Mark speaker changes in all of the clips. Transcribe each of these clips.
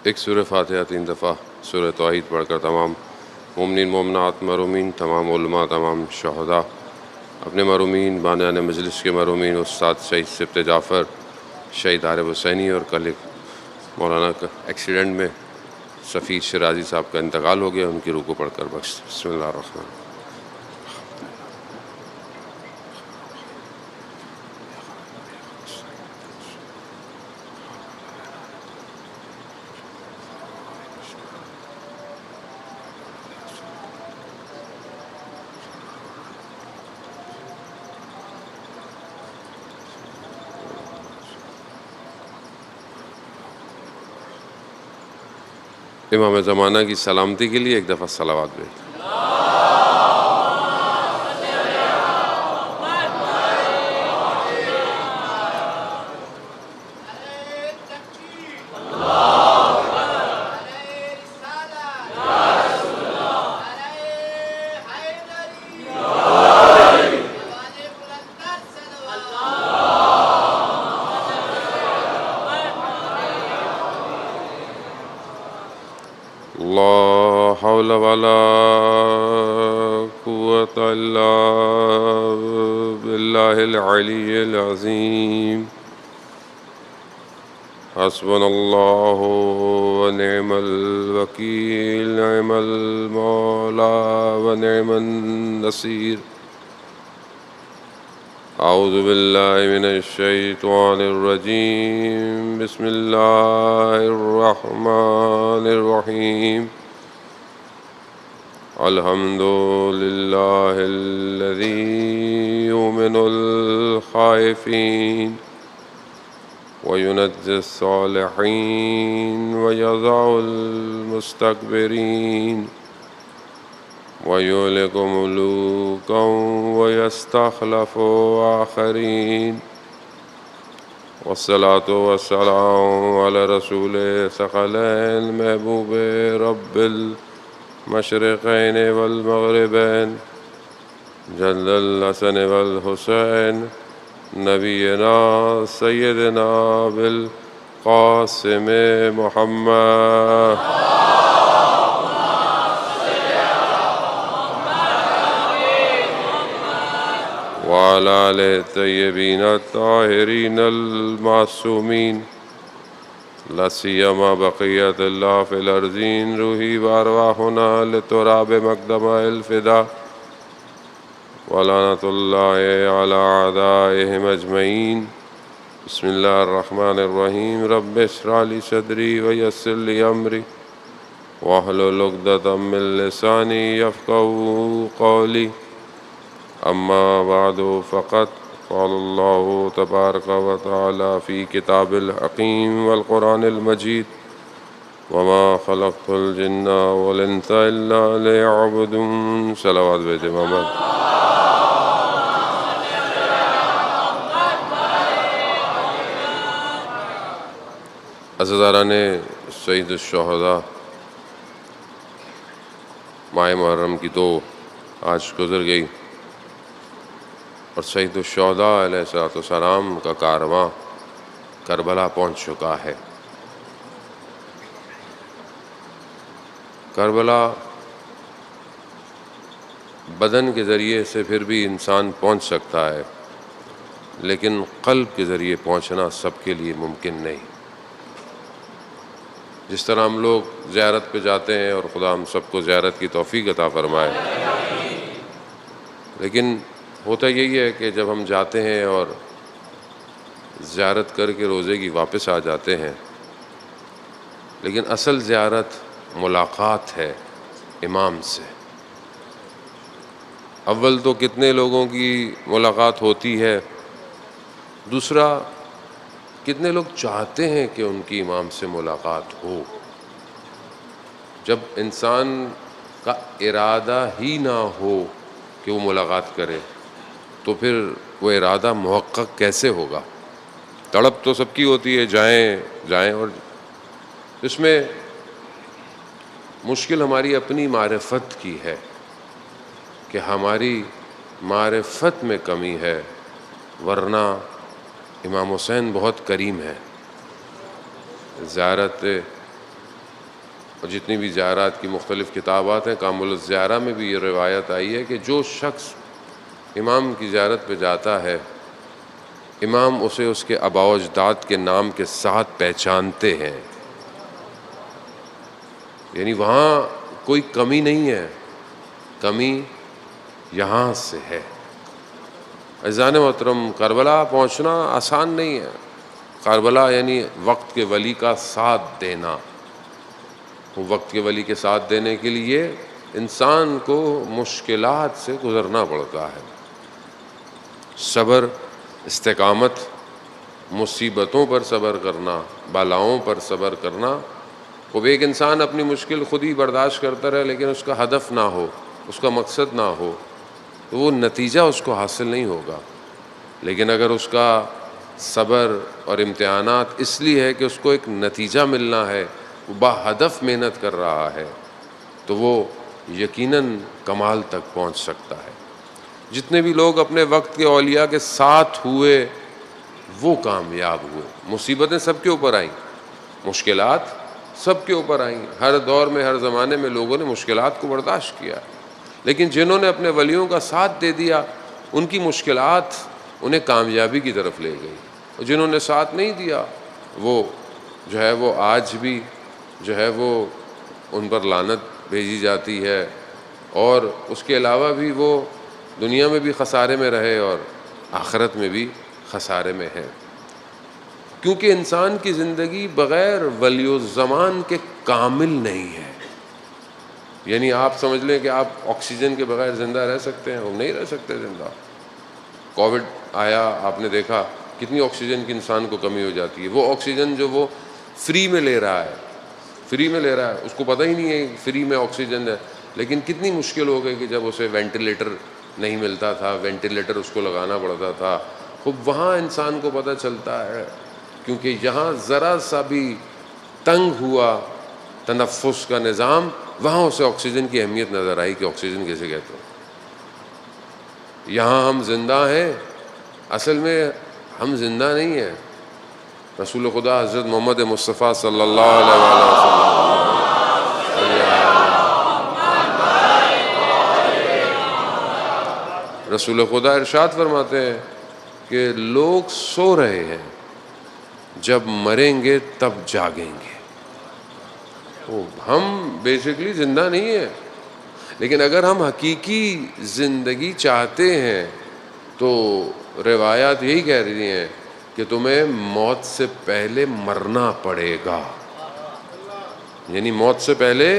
Speaker 1: ایک سورہ فاتحہ 3 دفعہ سورہ توحید پڑھ کر تمام مومنین مومنات مرحومین، تمام علماء، تمام شہداء، اپنے مرحومین، بانیان مجلس کے مرحومین، استاد شہید سبت جعفر، شہید عارف حسینی، اور کل ایک مولانا کا ایکسیڈنٹ میں سفیر شرازی صاحب کا انتقال ہو گیا، ان کی روح کو پڑھ کر بخش۔ بسم اللہ الرحمن الرحیم۔ امام زمانہ کی سلامتی کے لیے ایک دفعہ صلوات بھیج۔ لا حول ولا قوة إلا بالله العلي العظيم۔ حسبنا الله ونعم الوكيل، نعم المولى ونعم النصير۔ أعوذ بالله من الشيطان الرجيم، بسم الله الرحمن الرحيم۔ الحمد لله الذي يؤمن الخائفين وينجي الصالحين ويضع المستكبرين ويهلك ملوكا ويستخلف آخرين، والصلاة والسلام على رسول ثقلين محبوب رب المشرقين والمغربين جل الحسن والحسين، نبينا سيدنا بالقاسم محمد وعلى آله الطيبين الطاهرين المعصومين، لا سيما بقية الله في الأرضين، روحي وأرواحنا لتراب مقدم الفداء، ولعنة الله على أعدائهم أجمعين۔ بسم الله الرحمن الرحيم۔ رب اشرح لي صدري ويسر لي أمري واحلل عقدة من لساني يفقهوا قولي، أما بعد فقد قال الله تبارك وتعالى في كتاب الحكيم والقرآن المجيد، وما خلقت الجن والإنس إلا ليعبدون۔ صلوات بھیجے محمد۔ عزیزان سید الشہداء، ماہ محرم کی تو آج گزر گئی، اور سید الشہداء علیہ السلام کا کارواں کربلا پہنچ چکا ہے۔ کربلا بدن کے ذریعے سے پھر بھی انسان پہنچ سکتا ہے، لیکن قلب کے ذریعے پہنچنا سب کے لیے ممکن نہیں۔ جس طرح ہم لوگ زیارت پہ جاتے ہیں، اور خدا ہم سب کو زیارت کی توفیق عطا فرمائے، لیکن ہوتا یہی ہے کہ جب ہم جاتے ہیں اور زیارت کر کے روزے کی واپس آ جاتے ہیں، لیکن اصل زیارت ملاقات ہے امام سے۔ اول تو کتنے لوگوں کی ملاقات ہوتی ہے، دوسرا کتنے لوگ چاہتے ہیں کہ ان کی امام سے ملاقات ہو۔ جب انسان کا ارادہ ہی نہ ہو کہ وہ ملاقات کرے، تو پھر وہ ارادہ محقق کیسے ہوگا؟ تڑپ تو سب کی ہوتی ہے، جائیں، اور اس میں مشکل ہماری اپنی معرفت کی ہے کہ ہماری معرفت میں کمی ہے، ورنہ امام حسین بہت کریم ہے۔ زیارت اور جتنی بھی زیارات کی مختلف کتابات ہیں، کامل الزیارہ میں بھی یہ روایت آئی ہے کہ جو شخص امام کی زیارت پہ جاتا ہے، امام اسے اس کے آباء و اجداد کے نام کے ساتھ پہچانتے ہیں، یعنی وہاں کوئی کمی نہیں ہے، کمی یہاں سے ہے۔ عزیزان محترم، کربلا پہنچنا آسان نہیں ہے۔ کربلا یعنی وقت کے ولی کا ساتھ دینا۔ وقت کے ولی کے ساتھ دینے کے لیے انسان کو مشکلات سے گزرنا پڑتا ہے۔ صبر، استقامت، مصیبتوں پر صبر کرنا، بلاؤں پر صبر کرنا۔ وہ ایک انسان اپنی مشکل خود ہی برداشت کرتا رہے لیکن اس کا ہدف نہ ہو، اس کا مقصد نہ ہو، تو وہ نتیجہ اس کو حاصل نہیں ہوگا۔ لیکن اگر اس کا صبر اور امتحانات اس لیے ہے کہ اس کو ایک نتیجہ ملنا ہے، وہ با ہدف محنت کر رہا ہے، تو وہ یقیناً کمال تک پہنچ سکتا ہے۔ جتنے بھی لوگ اپنے وقت کے اولیاء کے ساتھ ہوئے وہ کامیاب ہوئے۔ مصیبتیں سب کے اوپر آئیں، مشکلات سب کے اوپر آئیں، ہر دور میں ہر زمانے میں لوگوں نے مشکلات کو برداشت کیا، لیکن جنہوں نے اپنے ولیوں کا ساتھ دے دیا ان کی مشکلات انہیں کامیابی کی طرف لے گئی، اور جنہوں نے ساتھ نہیں دیا وہ جو ہے وہ آج بھی جو ہے وہ ان پر لعنت بھیجی جاتی ہے، اور اس کے علاوہ بھی وہ دنیا میں بھی خسارے میں رہے اور آخرت میں بھی خسارے میں ہے، کیونکہ انسان کی زندگی بغیر ولی الزمان کے کامل نہیں ہے۔ یعنی آپ سمجھ لیں کہ آپ آکسیجن کے بغیر زندہ رہ سکتے ہیں؟ وہ نہیں رہ سکتے زندہ۔ کووڈ آیا، آپ نے دیکھا کتنی آکسیجن کی انسان کو کمی ہو جاتی ہے۔ وہ آکسیجن جو وہ فری میں لے رہا ہے، اس کو پتہ ہی نہیں ہے فری میں آکسیجن ہے، لیکن کتنی مشکل ہو گئی کہ جب اسے وینٹیلیٹر نہیں ملتا تھا، وینٹیلیٹر اس کو لگانا پڑتا تھا۔ خب وہاں انسان کو پتہ چلتا ہے، کیونکہ یہاں ذرا سا بھی تنگ ہوا تنفس کا نظام، وہاں اسے آکسیجن کی اہمیت نظر آئی کہ آکسیجن کیسے کہتے ہیں۔ یہاں ہم زندہ ہیں، اصل میں ہم زندہ نہیں ہیں۔ رسول خدا حضرت محمد مصطفیٰ صلی اللہ علیہ وسلم رسول خدا ارشاد فرماتے ہیں کہ لوگ سو رہے ہیں، جب مریں گے تب جاگیں گے۔ ہم بیسیکلی زندہ نہیں ہیں، لیکن اگر ہم حقیقی زندگی چاہتے ہیں تو روایات یہی کہہ رہی ہیں کہ تمہیں موت سے پہلے مرنا پڑے گا، یعنی موت سے پہلے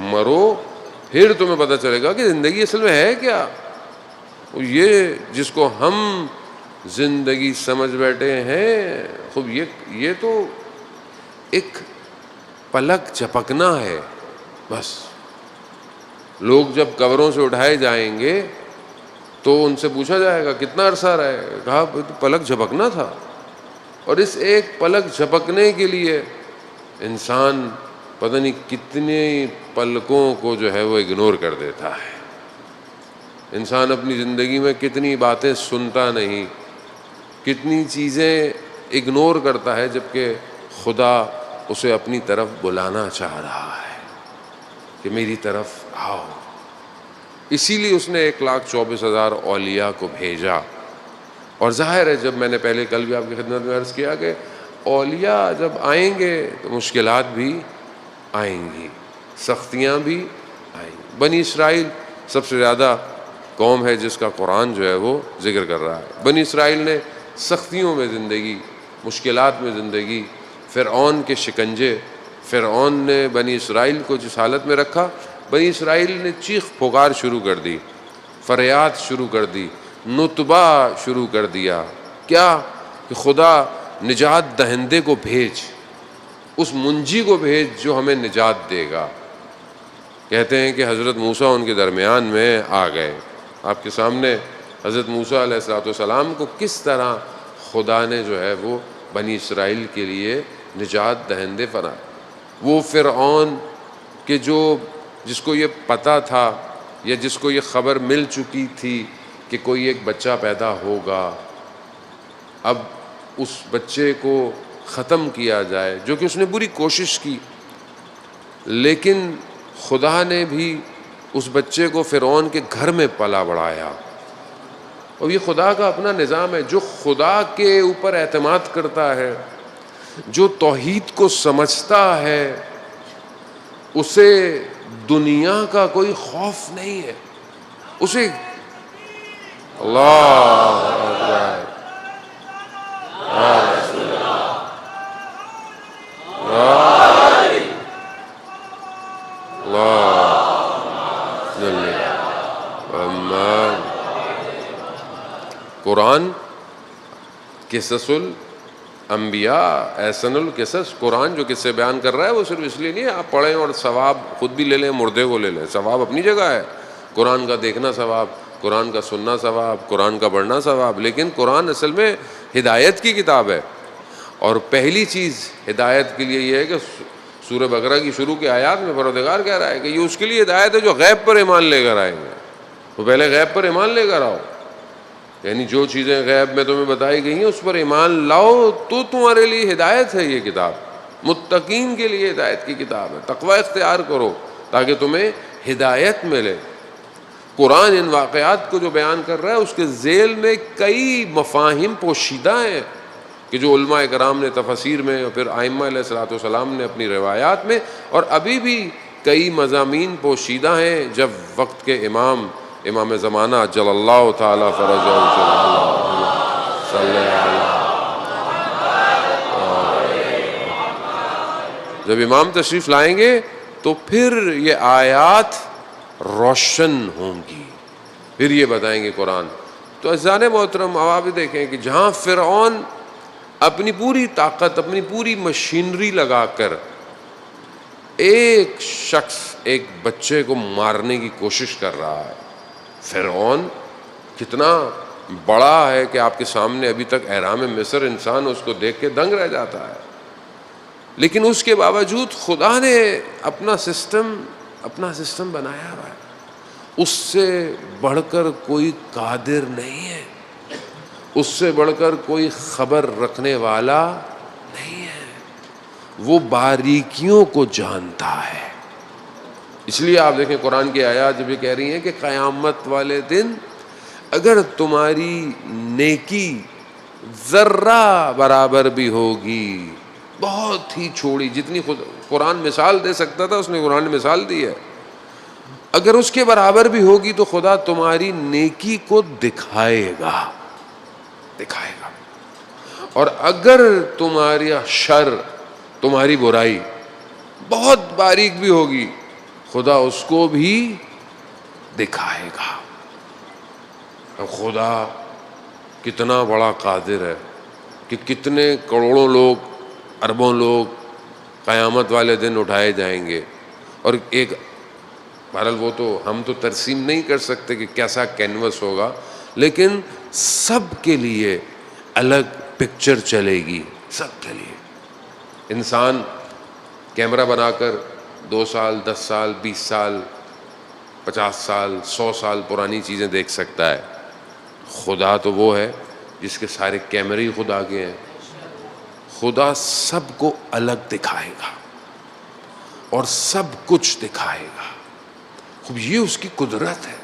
Speaker 1: مرو، پھر تمہیں پتہ چلے گا کہ زندگی اصل میں ہے کیا۔ یہ جس کو ہم زندگی سمجھ بیٹھے ہیں، خوب یہ تو ایک پلک جھپکنا ہے بس۔ لوگ جب قبروں سے اٹھائے جائیں گے تو ان سے پوچھا جائے گا کتنا عرصہ رہے، کہا پلک جھپکنا تھا۔ اور اس ایک پلک جھپکنے کے لیے انسان پتہ نہیں کتنے پلکوں کو جو ہے وہ اگنور کر دیتا ہے۔ انسان اپنی زندگی میں کتنی باتیں سنتا نہیں، کتنی چیزیں اگنور کرتا ہے، جبکہ خدا اسے اپنی طرف بلانا چاہ رہا ہے کہ میری طرف آؤ۔ اسی لیے اس نے 1,24,000 اولیاء کو بھیجا۔ اور ظاہر ہے، جب میں نے پہلے کل بھی آپ کی خدمت میں عرض کیا کہ اولیاء جب آئیں گے تو مشکلات بھی آئیں گی، سختیاں بھی آئیں گی۔ بنی اسرائیل سب سے زیادہ قوم ہے جس کا قرآن جو ہے وہ ذکر کر رہا ہے۔ بنی اسرائیل نے سختیوں میں زندگی، مشکلات میں زندگی، فرعون کے شکنجے، فرعون نے بنی اسرائیل کو جس حالت میں رکھا، بنی اسرائیل نے چیخ پکار شروع کر دی، فریاد شروع کر دی، نتبہ شروع کر دیا۔ کیا کہ خدا نجات دہندے کو بھیج، اس منجی کو بھیج جو ہمیں نجات دے گا۔ کہتے ہیں کہ حضرت موسیٰ ان کے درمیان میں آ گئے، آپ کے سامنے حضرت موسیٰ علیہ السلام کو کس طرح خدا نے جو ہے وہ بنی اسرائیل کے لیے نجات دہندے بنائے۔ وہ فرعون کہ جس کو یہ پتہ تھا یا جس کو یہ خبر مل چکی تھی کہ کوئی ایک بچہ پیدا ہوگا، اب اس بچے کو ختم کیا جائے، جو کہ اس نے پوری کوشش کی، لیکن خدا نے بھی اس بچے کو فرعون کے گھر میں پلا بڑھایا۔ اور یہ خدا کا اپنا نظام ہے، جو خدا کے اوپر اعتماد کرتا ہے، جو توحید کو سمجھتا ہے، اسے دنیا کا کوئی خوف نہیں ہے، اسے اللہ اکبر قرآن قصص الانبیاء احسن القصص، قرآن جو قصے بیان کر رہا ہے وہ صرف اس لیے نہیں ہے آپ پڑھیں اور ثواب خود بھی لے لیں، مردے کو لے لیں، ثواب اپنی جگہ ہے، قرآن کا دیکھنا ثواب، قرآن کا سننا ثواب، قرآن کا پڑھنا ثواب، لیکن قرآن اصل میں ہدایت کی کتاب ہے۔ اور پہلی چیز ہدایت کے لیے یہ ہے کہ سورہ بقرہ کی شروع کے آیات میں پروردگار کہہ رہا ہے کہ یہ اس کے لیے ہدایت ہے جو غیب پر ایمان لے کر آئیں گے، تو پہلے غیب پر ایمان لے کر آؤ، یعنی جو چیزیں غیب میں تمہیں بتائی گئی ہیں اس پر ایمان لاؤ، تو تمہارے لیے ہدایت ہے یہ کتاب، متقین کے لیے ہدایت کی کتاب ہے، تقوی اختیار کرو تاکہ تمہیں ہدایت ملے۔ قرآن ان واقعات کو جو بیان کر رہا ہے اس کے ذیل میں کئی مفاہیم پوشیدہ ہیں کہ جو علماء کرام نے تفاسیر میں اور پھر ائمہ علیہ الصلوۃ والسلام نے اپنی روایات میں، اور ابھی بھی کئی مضامین پوشیدہ ہیں جب وقت کے امام زمانہ جل اللہ تعالی فرجہ صلی اللہ جب امام تشریف لائیں گے تو پھر یہ آیات روشن ہوں گی، پھر یہ بتائیں گے قرآن۔ تو عزیزان محترم، اب آپ دیکھیں کہ جہاں فرعون اپنی پوری طاقت، اپنی پوری مشینری لگا کر ایک شخص، ایک بچے کو مارنے کی کوشش کر رہا ہے، فرعون کتنا بڑا ہے کہ آپ کے سامنے ابھی تک احرام مصر انسان اس کو دیکھ کے دنگ رہ جاتا ہے، لیکن اس کے باوجود خدا نے اپنا سسٹم بنایا ہوا ہے۔ اس سے بڑھ کر کوئی قادر نہیں ہے، اس سے بڑھ کر کوئی خبر رکھنے والا نہیں ہے، وہ باریکیوں کو جانتا ہے۔ اس لیے آپ دیکھیں قرآن کی آیات جب یہ کہہ رہی ہیں کہ قیامت والے دن اگر تمہاری نیکی ذرہ برابر بھی ہوگی، بہت ہی چھوڑی، جتنی خود قرآن مثال دے سکتا تھا اس نے قرآن نے مثال دی ہے، اگر اس کے برابر بھی ہوگی تو خدا تمہاری نیکی کو دکھائے گا۔ اور اگر تمہاری شر، تمہاری برائی بہت باریک بھی ہوگی، خدا اس کو بھی دکھائے گا۔ اب خدا کتنا بڑا قادر ہے کہ کتنے کروڑوں لوگ، اربوں لوگ قیامت والے دن اٹھائے جائیں گے، اور ایک بہرحال وہ تو ہم تو ترسیم نہیں کر سکتے کہ کیسا کینوس ہوگا، لیکن سب کے لیے الگ پکچر چلے گی، سب کے لیے۔ انسان کیمرہ بنا کر 2 سال 10 سال 20 سال 50 سال 100 سال پرانی چیزیں دیکھ سکتا ہے، خدا تو وہ ہے جس کے سارے کیمرے ہی خدا کے ہیں، خدا سب کو الگ دکھائے گا اور سب کچھ دکھائے گا۔ خوب یہ اس کی قدرت ہے،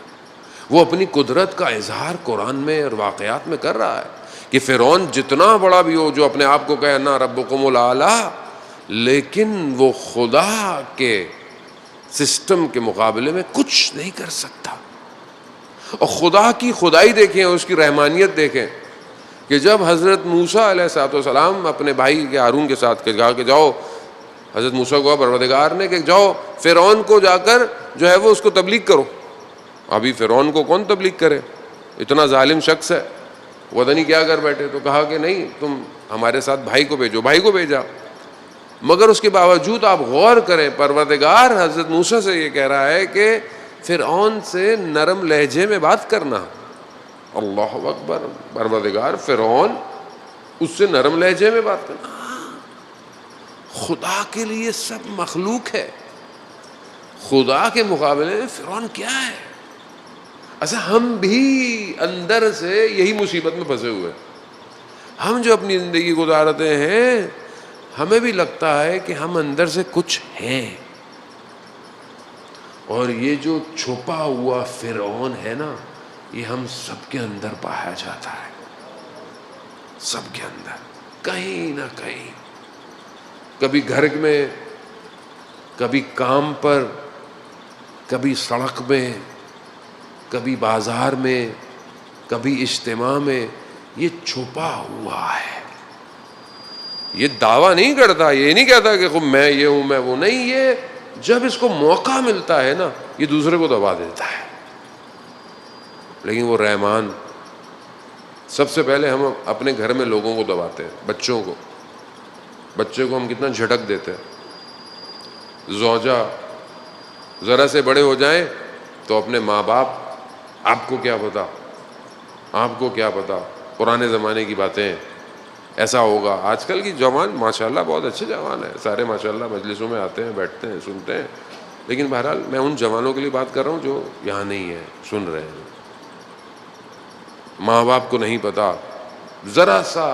Speaker 1: وہ اپنی قدرت کا اظہار قرآن میں اور واقعات میں کر رہا ہے کہ فرعون جتنا بڑا بھی ہو، جو اپنے آپ کو کہے انا ربکم الاعلی، لیکن وہ خدا کے سسٹم کے مقابلے میں کچھ نہیں کر سکتا۔ اور خدا کی خدائی دیکھیں، اس کی رحمانیت دیکھیں کہ جب حضرت موسیٰ علیہ السلام اپنے بھائی کے ہارون کے ساتھ کہا کہ جاؤ، حضرت موسیٰ کو پروردگار نے کہ جاؤ فرعون کو جا کر جو ہے وہ اس کو تبلیغ کرو۔ ابھی فرعون کو کون تبلیغ کرے، اتنا ظالم شخص ہے، وہ نہیں کیا کر بیٹھے، تو کہا کہ نہیں، تم ہمارے ساتھ بھائی کو بھیجو، بھائی کو بھیجا۔ مگر اس کے باوجود آپ غور کریں، پروردگار حضرت موسیٰ سے یہ کہہ رہا ہے کہ فرعون سے نرم لہجے میں بات کرنا. اللہ اکبر. پروردگار فرعون اس سے نرم لہجے میں بات کرنا. خدا کے لیے سب مخلوق ہے, خدا کے مقابلے میں فرعون کیا ہے؟ اچھا ہم بھی اندر سے یہی مصیبت میں پھنسے ہوئے. ہم جو اپنی زندگی گزارتے ہیں ہمیں بھی لگتا ہے کہ ہم اندر سے کچھ ہیں, اور یہ جو چھپا ہوا فرعون ہے نا, یہ ہم سب کے اندر پایا جاتا ہے, سب کے اندر کہیں نہ کہیں. کبھی گھر میں, کبھی کام پر, کبھی سڑک میں, کبھی بازار میں, کبھی اجتماع میں, یہ چھپا ہوا ہے. یہ دعویٰ نہیں کرتا, یہ نہیں کہتا کہ خب میں یہ ہوں میں وہ نہیں. یہ جب اس کو موقع ملتا ہے نا یہ دوسرے کو دبا دیتا ہے. لیکن وہ رحمان, سب سے پہلے ہم اپنے گھر میں لوگوں کو دباتے ہیں, بچوں کو. بچے کو ہم کتنا جھٹک دیتے ہیں. زوجہ ذرا سے بڑے ہو جائیں تو اپنے ماں باپ, آپ کو کیا پتا, آپ کو کیا پتا, پرانے زمانے کی باتیں, ایسا ہوگا. آج کل کی جوان ماشاءاللہ بہت اچھے جوان ہیں, سارے ماشاءاللہ مجلسوں میں آتے ہیں, بیٹھتے ہیں, سنتے ہیں. لیکن بہرحال میں ان جوانوں کے لیے بات کر رہا ہوں جو یہاں نہیں ہیں, سن رہے ہیں. ماں باپ کو نہیں پتا, ذرا سا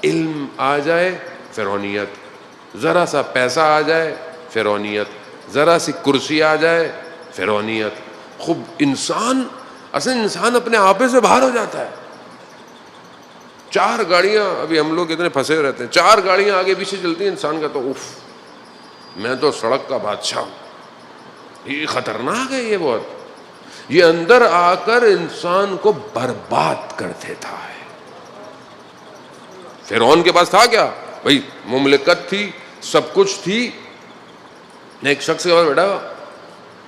Speaker 1: علم آ جائے فرعونیت, ذرا سا پیسہ آ جائے فرعونیت, ذرا سی کرسی آ جائے فرعونیت. خوب انسان, اصل انسان اپنے آپے سے باہر ہو جاتا ہے. 4 گاڑیاں, ابھی ہم لوگ اتنے پھنسے رہتے ہیں, 4 گاڑیاں آگے پیچھے چلتی ہیں, انسان کا تو اف, میں تو سڑک کا بادشاہ ہوں. یہ خطرناک ہے, یہ بہت. یہ اندر آ کر انسان کو برباد کر دیتا ہے. فرعون کے پاس تھا کیا بھائی؟ مملکت تھی, سب کچھ تھی. ایک شخص کے پاس بیٹھا,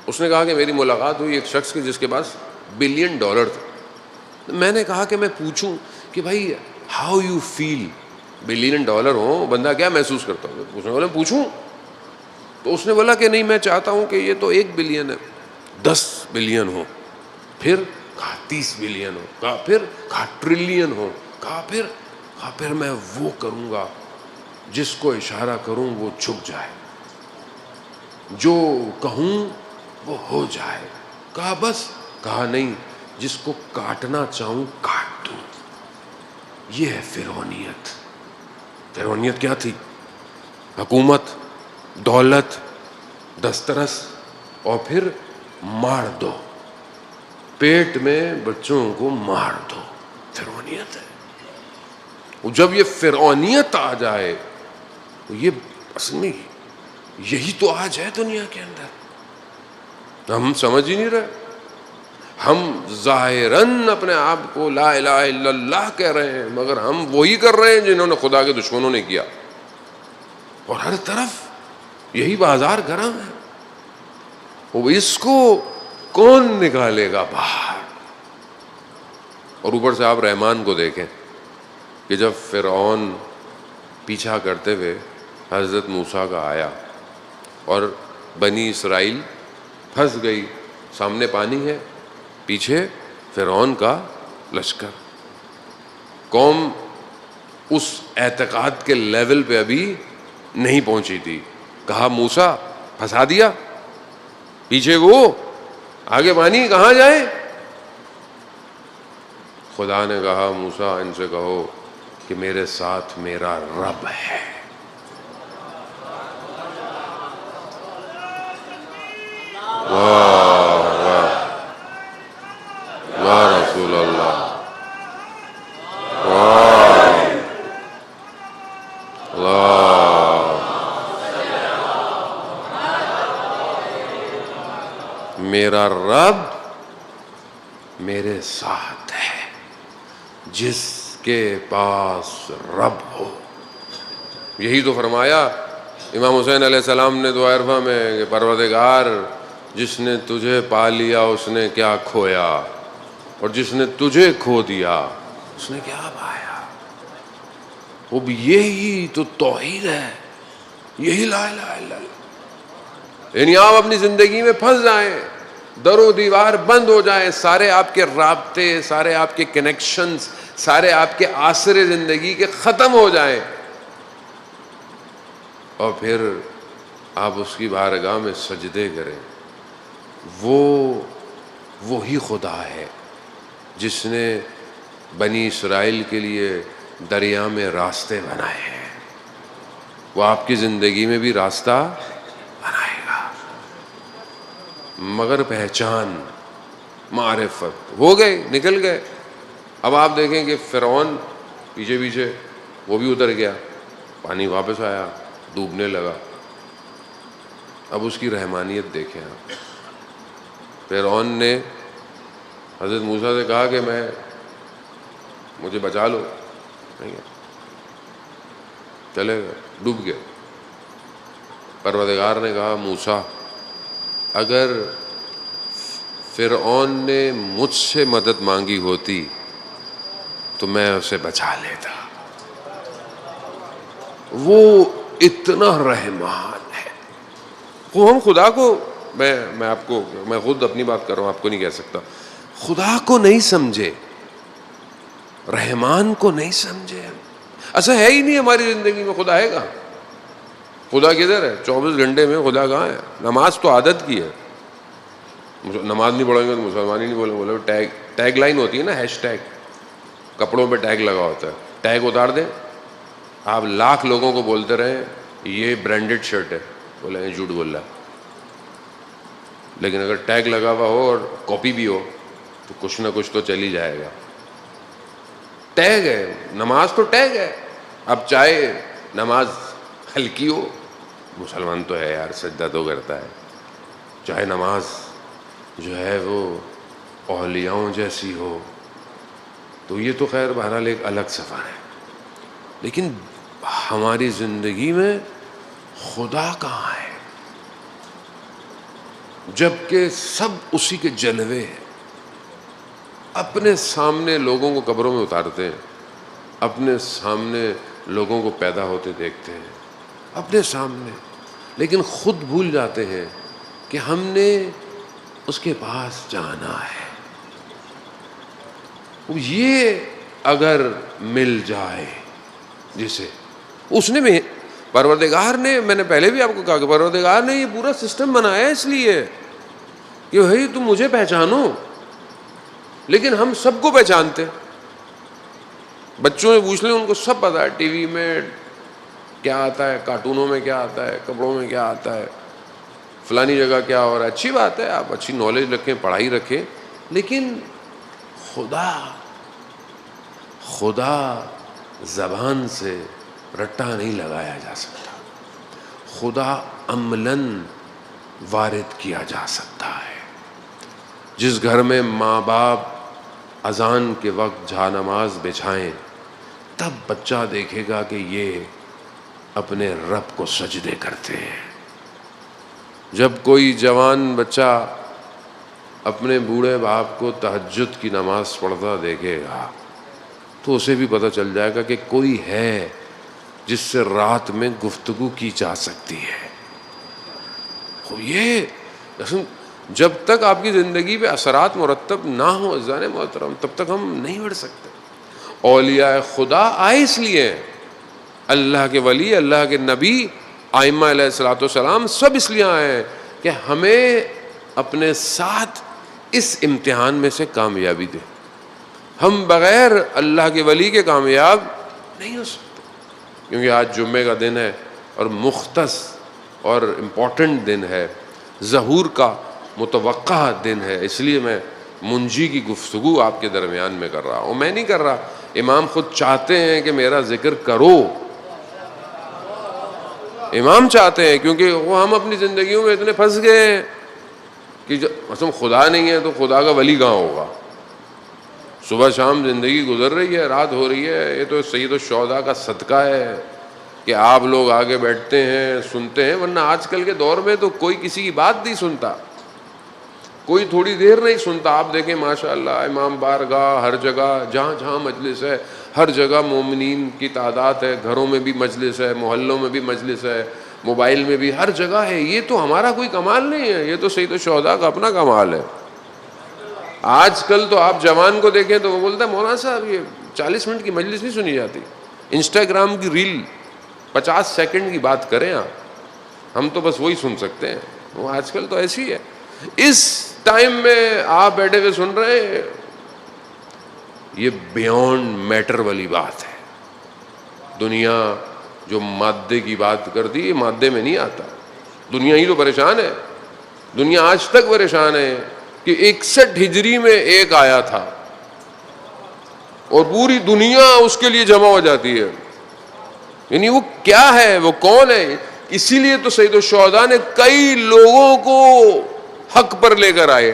Speaker 1: اس نے کہا کہ میری ملاقات ہوئی ایک شخص کی جس کے پاس $1 بلین تھا. میں نے کہا کہ میں پوچھوں کہ بھائی ہاؤ یو فیل, $1 بلین ہو, بندہ کیا محسوس کرتا ہوں. اس نے بولا پوچھوں, تو اس نے بولا کہ نہیں, میں چاہتا ہوں کہ یہ تو 1 بلین ہے, 10 بلین ہو. پھر کہا 30 بلین ہو, کہا پھر کہا ٹریلین ہو, کہا پھر میں وہ کروں گا جس کو اشارہ کروں وہ جھک جائے, جو کہوں وہ ہو جائے. کہا بس, کہا نہیں, جس کو کاٹنا چاہوں کاٹ دوں. یہ ہے فرعونیت. فرعونیت کیا تھی؟ حکومت, دولت, دسترس, اور پھر مار دو, پیٹ میں بچوں کو مار دو. فرعونیت ہے. جب یہ فرعونیت آ جائے تو یہ اصل میں یہی تو آج ہے دنیا کے اندر. ہم سمجھ ہی نہیں رہے. ہم ظاہراً اپنے آپ کو لا الہ الا اللہ کہہ رہے ہیں, مگر ہم وہی کر رہے ہیں جنہوں نے خدا کے دشمنوں نے کیا. اور ہر طرف یہی بازار گرم ہے. وہ اس کو کون نکالے گا باہر؟ اور اوپر سے آپ رحمان کو دیکھیں کہ جب فرعون پیچھا کرتے ہوئے حضرت موسیٰ کا آیا اور بنی اسرائیل پھنس گئی, سامنے پانی ہے, پیچھے فرعون کا لشکر. قوم اس اعتقاد کے لیول پہ ابھی نہیں پہنچی تھی. کہا موسیٰ پھنسا دیا, پیچھے وہ, آگے پانی, کہاں جائیں؟ خدا نے کہا موسیٰ ان سے کہو کہ میرے ساتھ میرا رب ہے. واہ واہ واہ رسول اللہ, واہ اللہ. میرا رب میرے ساتھ ہے. جس کے پاس رب ہو, یہی تو فرمایا امام حسین علیہ السلام نے دعا عرفہ میں کہ پروردگار جس نے تجھے پا لیا اس نے کیا کھویا, اور جس نے تجھے کھو دیا اس نے کیا پایا. وہ بھی یہی تو توحید ہے, یہی لا الہ الا اللہ. یعنی آپ اپنی زندگی میں پھنس جائیں, در و دیوار بند ہو جائیں، سارے آپ کے رابطے، سارے آپ کے کنیکشنز، سارے آپ کے آسرے زندگی کے ختم ہو جائیں، اور پھر آپ اس کی بارگاہ میں سجدے کریں، وہی خدا ہے جس نے بنی اسرائیل کے لیے دریا میں راستے بنائے ہیں، وہ آپ کی زندگی میں بھی راستہ بنائے گا، مگر پہچان، معرفت ہو گئے، نکل گئے۔ اب آپ دیکھیں کہ فرعون پیچھے پیچھے وہ بھی اتر گیا، پانی واپس آیا، ڈوبنے لگا۔ اب اس کی رحمانیت دیکھیں آپ، فرعون نے حضرت موسیٰ سے کہا کہ مجھے بچا لو، نہیں چلے گئے، ڈوب گئے۔ پروردگار نے کہا موسیٰ اگر فرعون نے مجھ سے مدد مانگی ہوتی تو میں اسے بچا لیتا، وہ اتنا رحمان ہے۔ وہ ہم خدا کو، میں خود اپنی بات کر رہا ہوں، آپ کو نہیں کہہ سکتا، خدا کو نہیں سمجھے، رحمان کو نہیں سمجھے، ایسا ہے ہی نہیں ہماری زندگی میں۔ خدا ہے کہاں؟ خدا کدھر ہے؟ 24 گھنٹے میں خدا کہاں ہے؟ نماز تو عادت کی ہے، نماز نہیں پڑھیں گے تو مسلمان ہی نہیں بولیں گے۔ ٹیگ لائن ہوتی ہے نا، ہیش ٹیگ، کپڑوں پہ ٹیگ لگا ہوتا ہے، ٹیگ اتار دیں، آپ لاکھ لوگوں کو بولتے رہیں یہ برانڈڈ شرٹ ہے، بولیں گے جھوٹ بول رہا ہے، لیکن اگر ٹیگ لگا ہوا ہو اور کاپی بھی ہو تو کچھ نہ کچھ تو چل ہی جائے گا۔ ٹیگ ہے، نماز تو ٹیگ ہے۔ اب چاہے نماز ہلکی ہو، مسلمان تو ہے یار، سجدہ تو کرتا ہے، چاہے نماز جو ہے وہ اولیاؤں جیسی ہو، تو یہ تو خیر بہرحال ایک الگ سفر ہے، لیکن ہماری زندگی میں خدا کہاں ہے؟ جبکہ سب اسی کے جلوے ہیں۔ اپنے سامنے لوگوں کو قبروں میں اتارتے ہیں، اپنے سامنے لوگوں کو پیدا ہوتے دیکھتے ہیں، اپنے سامنے، لیکن خود بھول جاتے ہیں کہ ہم نے اس کے پاس جانا ہے۔ یہ اگر مل جائے جسے اس نے پروردگار نے، میں نے پہلے بھی آپ کو کہا کہ پروردگار نے یہ پورا سسٹم بنایا اس لیے کہ بھائی تم مجھے پہچانو، لیکن ہم سب کو پہچانتے، بچوں سے پوچھ لیں ان کو سب پتا ہے ٹی وی میں کیا آتا ہے، کارٹونوں میں کیا آتا ہے، کپڑوں میں کیا آتا ہے، فلانی جگہ کیا ہو رہا ہے۔ اچھی بات ہے، آپ اچھی نالج رکھیں، پڑھائی رکھیں، لیکن خدا زبان سے رٹا نہیں لگایا جا سکتا، خدا عملاً وارد کیا جا سکتا ہے۔ جس گھر میں ماں باپ اذان کے وقت جا نماز بچھائیں، تب بچہ دیکھے گا کہ یہ اپنے رب کو سجدے کرتے ہیں۔ جب کوئی جوان بچہ اپنے بوڑھے باپ کو تہجد کی نماز پڑھتا دیکھے گا تو اسے بھی پتہ چل جائے گا کہ کوئی ہے جس سے رات میں گفتگو کی جا سکتی ہے۔ یہ جب تک آپ کی زندگی پہ اثرات مرتب نہ ہوں عزیزان محترم، تب تک ہم نہیں بڑھ سکتے۔ اولیاء خدا آئے اس لیے، اللہ کے ولی، اللہ کے نبی، ائمہ علیہ الصلوۃ والسلام سب اس لیے آئے ہیں کہ ہمیں اپنے ساتھ اس امتحان میں سے کامیابی دے۔ ہم بغیر اللہ کے ولی کے کامیاب نہیں ہو سکتے، کیونکہ آج جمعے کا دن ہے اور مختص اور امپورٹنٹ دن ہے، ظہور کا متوقع دن ہے، اس لیے میں منجی کی گفتگو آپ کے درمیان میں کر رہا ہوں۔ میں نہیں کر رہا، امام خود چاہتے ہیں کہ میرا ذکر کرو، امام چاہتے ہیں، کیونکہ وہ ہم اپنی زندگیوں میں اتنے پھنس گئے ہیں کہ مثلا خدا نہیں ہے تو خدا کا ولی کہاں ہوگا؟ صبح شام زندگی گزر رہی ہے، رات ہو رہی ہے، یہ تو سید الشہداء کا صدقہ ہے کہ آپ لوگ آگے بیٹھتے ہیں، سنتے ہیں، ورنہ آج کل کے دور میں تو کوئی کسی کی بات نہیں سنتا، کوئی تھوڑی دیر نہیں سنتا۔ آپ دیکھیں ماشاءاللہ امام بارگاہ ہر جگہ، جہاں جہاں مجلس ہے، ہر جگہ مومنین کی تعداد ہے، گھروں میں بھی مجلس ہے، محلوں میں بھی مجلس ہے، موبائل میں بھی ہر جگہ ہے. یہ تو ہمارا کوئی کمال نہیں ہے, یہ تو سید الشہداء کا اپنا کمال ہے. آج کل تو آپ جوان کو دیکھیں تو وہ بولتا ہے مولانا صاحب یہ 40 منٹ کی مجلس نہیں سنی جاتی, انسٹاگرام کی ریل 50 سیکنڈ کی بات کریں آپ, ہم تو بس وہی سن سکتے ہیں. وہ آج کل تو ایسی ہے. اس ٹائم میں آپ بیٹھے ہوئے سن رہے ہیں, یہ بیونڈ میٹر والی بات ہے. دنیا جو مادے کی بات کرتی ہے, مادے میں نہیں آتا. دنیا ہی تو پریشان ہے. دنیا آج تک پریشان ہے کہ 61 ہجری میں ایک آیا تھا اور پوری دنیا اس کے لیے جمع ہو جاتی ہے. یعنی وہ کیا ہے, وہ کون ہے؟ اسی لیے تو سید الشہداء نے کئی لوگوں کو حق پر لے کر آئے.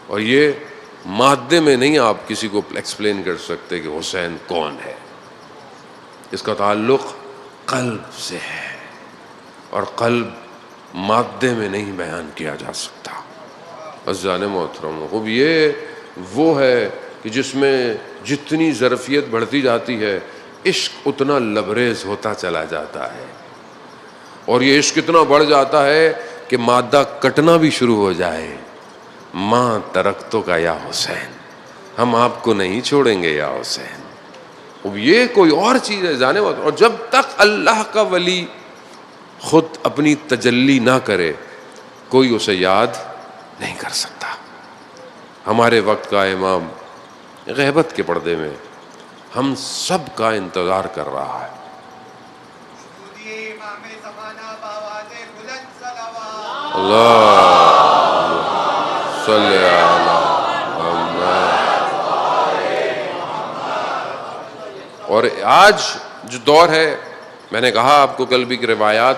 Speaker 1: اور یہ مادے میں نہیں آپ کسی کو ایکسپلین کر سکتے کہ حسین کون ہے. اس کا تعلق قلب سے ہے, اور قلب مادے میں نہیں بیان کیا جا سکتا. عزیزان محترم, خوب یہ وہ ہے کہ جس میں جتنی ظرفیت بڑھتی جاتی ہے عشق اتنا لبریز ہوتا چلا جاتا ہے. اور یہ عشق اتنا بڑھ جاتا ہے کہ مادہ کٹنا بھی شروع ہو جائے. ماں ترکتو کا یا حسین, ہم آپ کو نہیں چھوڑیں گے یا حسین. یہ کوئی اور چیز ہے جانے والا. اور جب تک اللہ کا ولی خود اپنی تجلی نہ کرے کوئی اسے یاد نہیں کر سکتا. ہمارے وقت کا امام غیبت کے پردے میں ہم سب کا انتظار کر رہا ہے. اللہ صلی علی محمد. اور آج جو دور ہے, میں نے کہا آپ کو کل بھی کہ روایات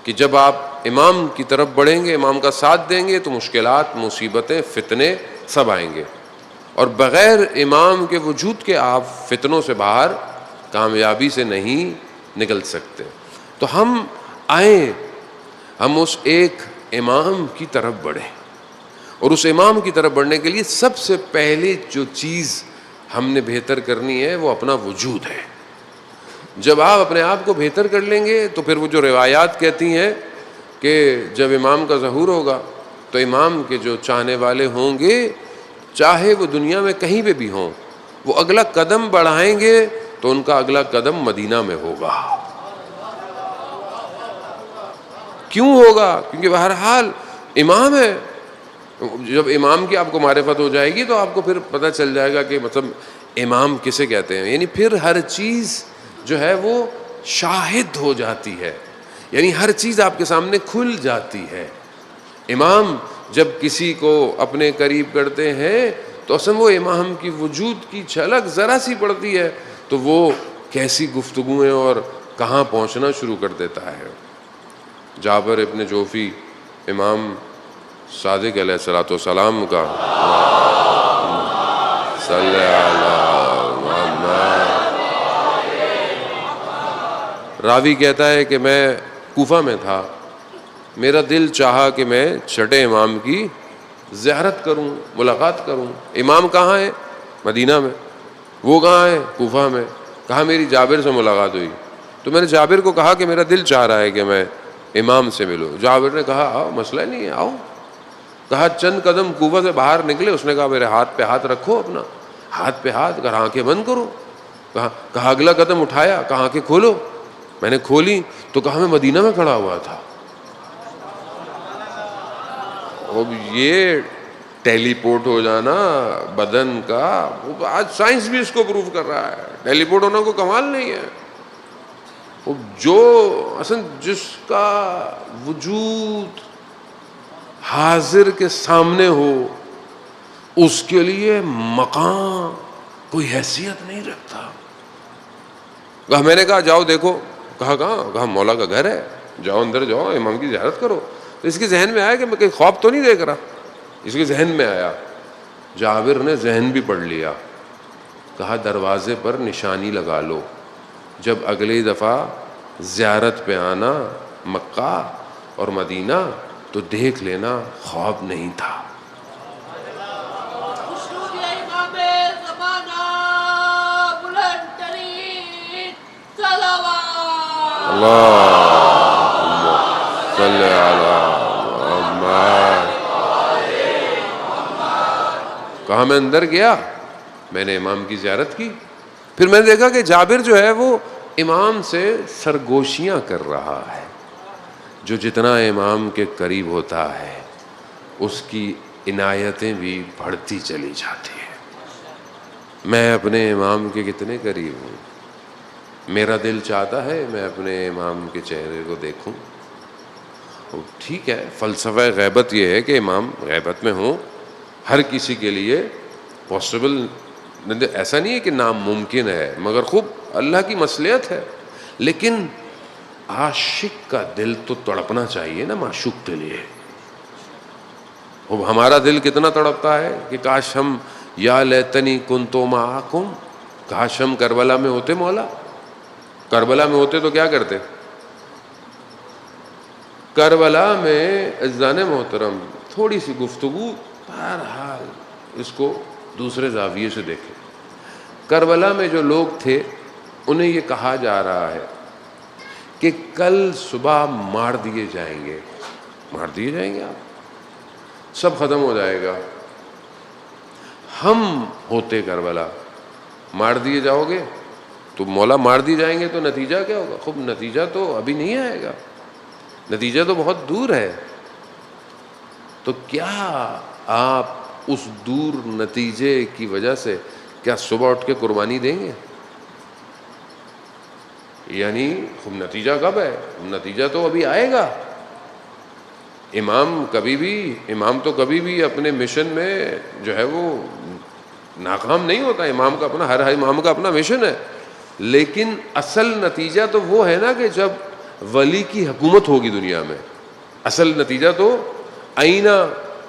Speaker 1: کہ جب آپ امام کی طرف بڑھیں گے, امام کا ساتھ دیں گے تو مشکلات, مصیبتیں, فتنے سب آئیں گے. اور بغیر امام کے وجود کے آپ فتنوں سے باہر کامیابی سے نہیں نکل سکتے. تو ہم آئیں, ہم اس ایک امام کی طرف بڑھیں. اور اس امام کی طرف بڑھنے کے لیے سب سے پہلے جو چیز ہم نے بہتر کرنی ہے وہ اپنا وجود ہے. جب آپ اپنے آپ کو بہتر کر لیں گے تو پھر وہ جو روایات کہتی ہیں کہ جب امام کا ظہور ہوگا تو امام کے جو چاہنے والے ہوں گے, چاہے وہ دنیا میں کہیں پہ بھی ہوں, وہ اگلا قدم بڑھائیں گے تو ان کا اگلا قدم مدینہ میں ہوگا. کیوں ہوگا؟ کیونکہ بہرحال امام ہے. جب امام کی آپ کو معرفت ہو جائے گی تو آپ کو پھر پتہ چل جائے گا کہ مطلب امام کسے کہتے ہیں. یعنی پھر ہر چیز جو ہے وہ شاہد ہو جاتی ہے, یعنی ہر چیز آپ کے سامنے کھل جاتی ہے. امام جب کسی کو اپنے قریب کرتے ہیں تو اصل وہ امام کی وجود کی جھلک ذرا سی پڑتی ہے تو وہ کیسی گفتگویں اور کہاں پہنچنا شروع کر دیتا ہے. جابر ابن جوفی امام صادق علیہ الصلوۃ والسلام کا صلی اللہ محمد راوی کہتا ہے کہ میں کوفہ میں تھا, میرا دل چاہا کہ میں چھٹے امام کی زیارت کروں, ملاقات کروں. امام کہاں ہے؟ مدینہ میں. وہ کہاں ہے؟ کوفہ میں. کہا میری جابر سے ملاقات ہوئی تو میں نے جابر کو کہا کہ میرا دل چاہ رہا ہے کہ میں امام سے ملوں. جابر نے کہا آؤ, مسئلہ نہیں ہے, آؤ. کہا چند قدم کوفہ سے باہر نکلے, اس نے کہا میرے ہاتھ پہ ہاتھ رکھو, اپنا ہاتھ پہ ہاتھ کر آنکھیں بند کرو. کہا اگلا قدم اٹھایا, کہا آنکھیں کھولو. میں نے کھولی تو کہا میں مدینہ میں کھڑا ہوا تھا. اب یہ ٹیلی پورٹ ہو جانا بدن کا, آج سائنس بھی اس کو پروف کر رہا ہے. ٹیلی پورٹ ہونا کوئی کمال نہیں ہے. جو اصل جس کا وجود حاضر کے سامنے ہو اس کے لیے مقام کوئی حیثیت نہیں رکھتا. کہا میں نے کہا جاؤ دیکھو. کہا کہاں؟ کہا مولا کا گھر ہے, جاؤ اندر جاؤ, امام کی زیارت کرو. تو اس کے ذہن میں آیا کہ میں کوئی خواب تو نہیں دیکھ رہا. اس کے ذہن میں آیا. جابر نے ذہن بھی پڑھ لیا. کہا دروازے پر نشانی لگا لو, جب اگلی دفعہ زیارت پہ آنا مکہ اور مدینہ تو دیکھ لینا خواب نہیں تھا. اللہم صلی علی محمد. کہا میں اندر گیا, میں نے امام کی زیارت کی, پھر میں نے دیکھا کہ جابر جو ہے وہ امام سے سرگوشیاں کر رہا ہے. جو جتنا امام کے قریب ہوتا ہے اس کی عنایتیں بھی بڑھتی چلی جاتی ہیں. میں اپنے امام کے کتنے قریب ہوں, میرا دل چاہتا ہے میں اپنے امام کے چہرے کو دیکھوں. ٹھیک ہے, فلسفہ غیبت یہ ہے کہ امام غیبت میں ہوں, ہر کسی کے لیے پاسبل, ایسا نہیں ہے کہ ناممکن ہے, مگر خوب اللہ کی مصلحت ہے. لیکن عاشق کا دل تو تڑپنا چاہیے نا معشوق کے لیے. اب ہمارا دل کتنا تڑپتا ہے کہ کاش ہم یا لیتنی کنتو معاکم, کاش ہم کربلا میں ہوتے. مولا کربلا میں ہوتے تو کیا کرتے؟ کربلا میں عزیزان محترم تھوڑی سی گفتگو, بہرحال اس کو دوسرے زاویے سے دیکھیں. کربلا میں جو لوگ تھے انہیں یہ کہا جا رہا ہے کہ کل صبح مار دیے جائیں گے. مار دیے جائیں گے, آپ سب ختم ہو جائے گا. ہم ہوتے کربلا, مار دیے جاؤ گے تو مولا مار دی جائیں گے تو نتیجہ کیا ہوگا؟ خوب نتیجہ تو ابھی نہیں آئے گا, نتیجہ تو بہت دور ہے. تو کیا آپ اس دور نتیجے کی وجہ سے کیا صبح اٹھ کے قربانی دیں گے؟ یعنی خوب نتیجہ کب ہے؟ نتیجہ تو ابھی آئے گا. امام تو کبھی بھی اپنے مشن میں جو ہے وہ ناکام نہیں ہوتا. امام کا اپنا, ہر امام کا اپنا مشن ہے. لیکن اصل نتیجہ تو وہ ہے نا کہ جب ولی کی حکومت ہوگی دنیا میں. اصل نتیجہ تو آئینہ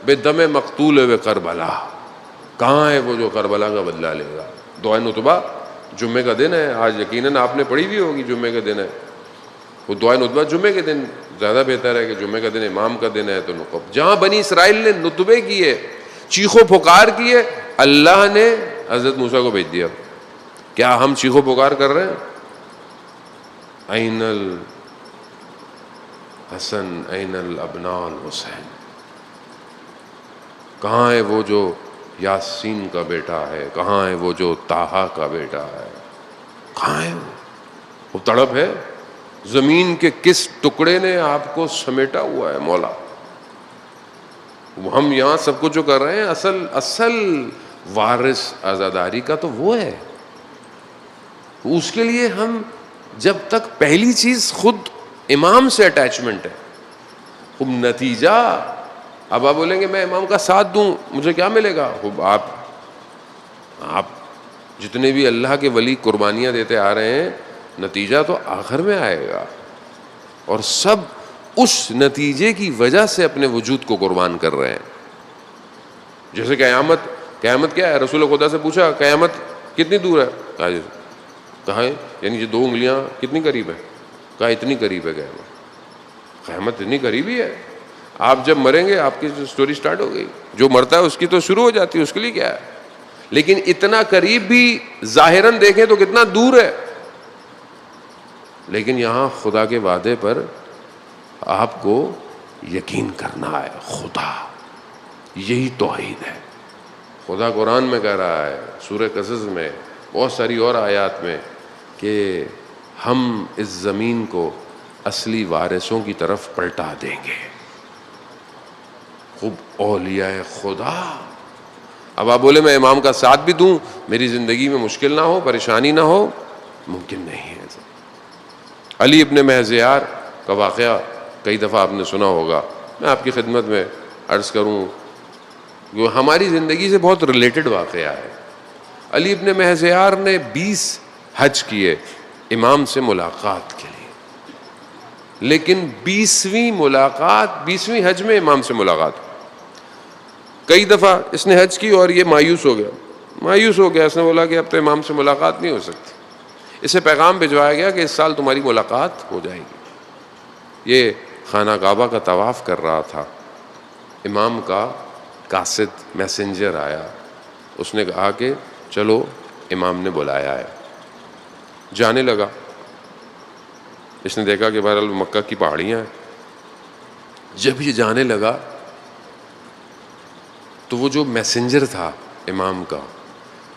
Speaker 1: بے دم مقتول و کربلا, کہاں ہے وہ جو کربلا کا بدلہ لے گا؟ دعائے نطبہ جمعے کا دن ہے, آج یقیناً آپ نے پڑھی بھی ہوگی, جمعے کا دن ہے. وہ دعائے نطبہ جمعے کے دن زیادہ بہتر ہے کہ جمعے کا دن امام کا دن ہے. تو نقب جہاں بنی اسرائیل نے نطبے کیے, چیخ و پکار کیے, اللہ نے حضرت موسیٰ کو بھیج دیا. کیا ہم چیخ و پکار کر رہے ہیں؟ این الحسن این الابناء الحسین, کہاں ہے وہ جو یاسین کا بیٹا ہے؟ کہاں ہے وہ جو طٰہٰ کا بیٹا ہے؟ کہاں ہے وہ تڑپ ہے. زمین کے کس ٹکڑے نے آپ کو سمیٹا ہوا ہے مولا؟ ہم یہاں سب کچھ جو کر رہے ہیں, اصل وارث عزاداری کا تو وہ ہے. اس کے لیے ہم جب تک پہلی چیز خود امام سے اٹیچمنٹ ہے, خوب نتیجہ. اب آپ بولیں گے میں امام کا ساتھ دوں مجھے کیا ملے گا؟ خوب آپ جتنے بھی اللہ کے ولی قربانیاں دیتے آ رہے ہیں, نتیجہ تو آخر میں آئے گا, اور سب اس نتیجے کی وجہ سے اپنے وجود کو قربان کر رہے ہیں. جیسے قیامت کیا ہے؟ رسول خدا سے پوچھا قیامت کتنی دور ہے؟ کہا ہے یعنی یہ 2 انگلیاں کتنی قریب ہے؟ کہا اتنی قریب ہے قیامت اتنی قریب ہی ہے. آپ جب مریں گے آپ کی سٹوری سٹارٹ ہو گئی. جو مرتا ہے اس کی تو شروع ہو جاتی ہے, اس کے لیے کیا ہے. لیکن اتنا قریب بھی ظاہراً دیکھیں تو کتنا دور ہے. لیکن یہاں خدا کے وعدے پر آپ کو یقین کرنا ہے. خدا, یہی توحید ہے. خدا قرآن میں کہہ رہا ہے, سورہ قصص میں, بہت ساری اور آیات میں, کہ ہم اس زمین کو اصلی وارثوں کی طرف پلٹا دیں گے. خوب اولیاء خدا. اب آپ بولے میں امام کا ساتھ بھی دوں, میری زندگی میں مشکل نہ ہو, پریشانی نہ ہو, ممکن نہیں ہے. علی ابن مہزیار کا واقعہ کئی دفعہ آپ نے سنا ہوگا. میں آپ کی خدمت میں عرض کروں, جو ہماری زندگی سے بہت ریلیٹڈ واقعہ ہے. علی ابن مہزیار نے 20 حج کیے امام سے ملاقات کے لیے, لیکن 20ویں حج میں امام سے ملاقات. کئی دفعہ اس نے حج کی اور یہ مایوس ہو گیا. اس نے بولا کہ اب تو امام سے ملاقات نہیں ہو سکتی. اسے پیغام بھجوایا گیا کہ اس سال تمہاری ملاقات ہو جائے گی. یہ خانہ کعبہ کا طواف کر رہا تھا, امام کا قاصد میسنجر آیا. اس نے کہا کہ چلو امام نے بلایا ہے. جانے لگا. اس نے دیکھا کہ بہرحال مکہ کی پہاڑیاں ہیں. جب یہ جانے لگا تو وہ جو میسنجر تھا امام کا،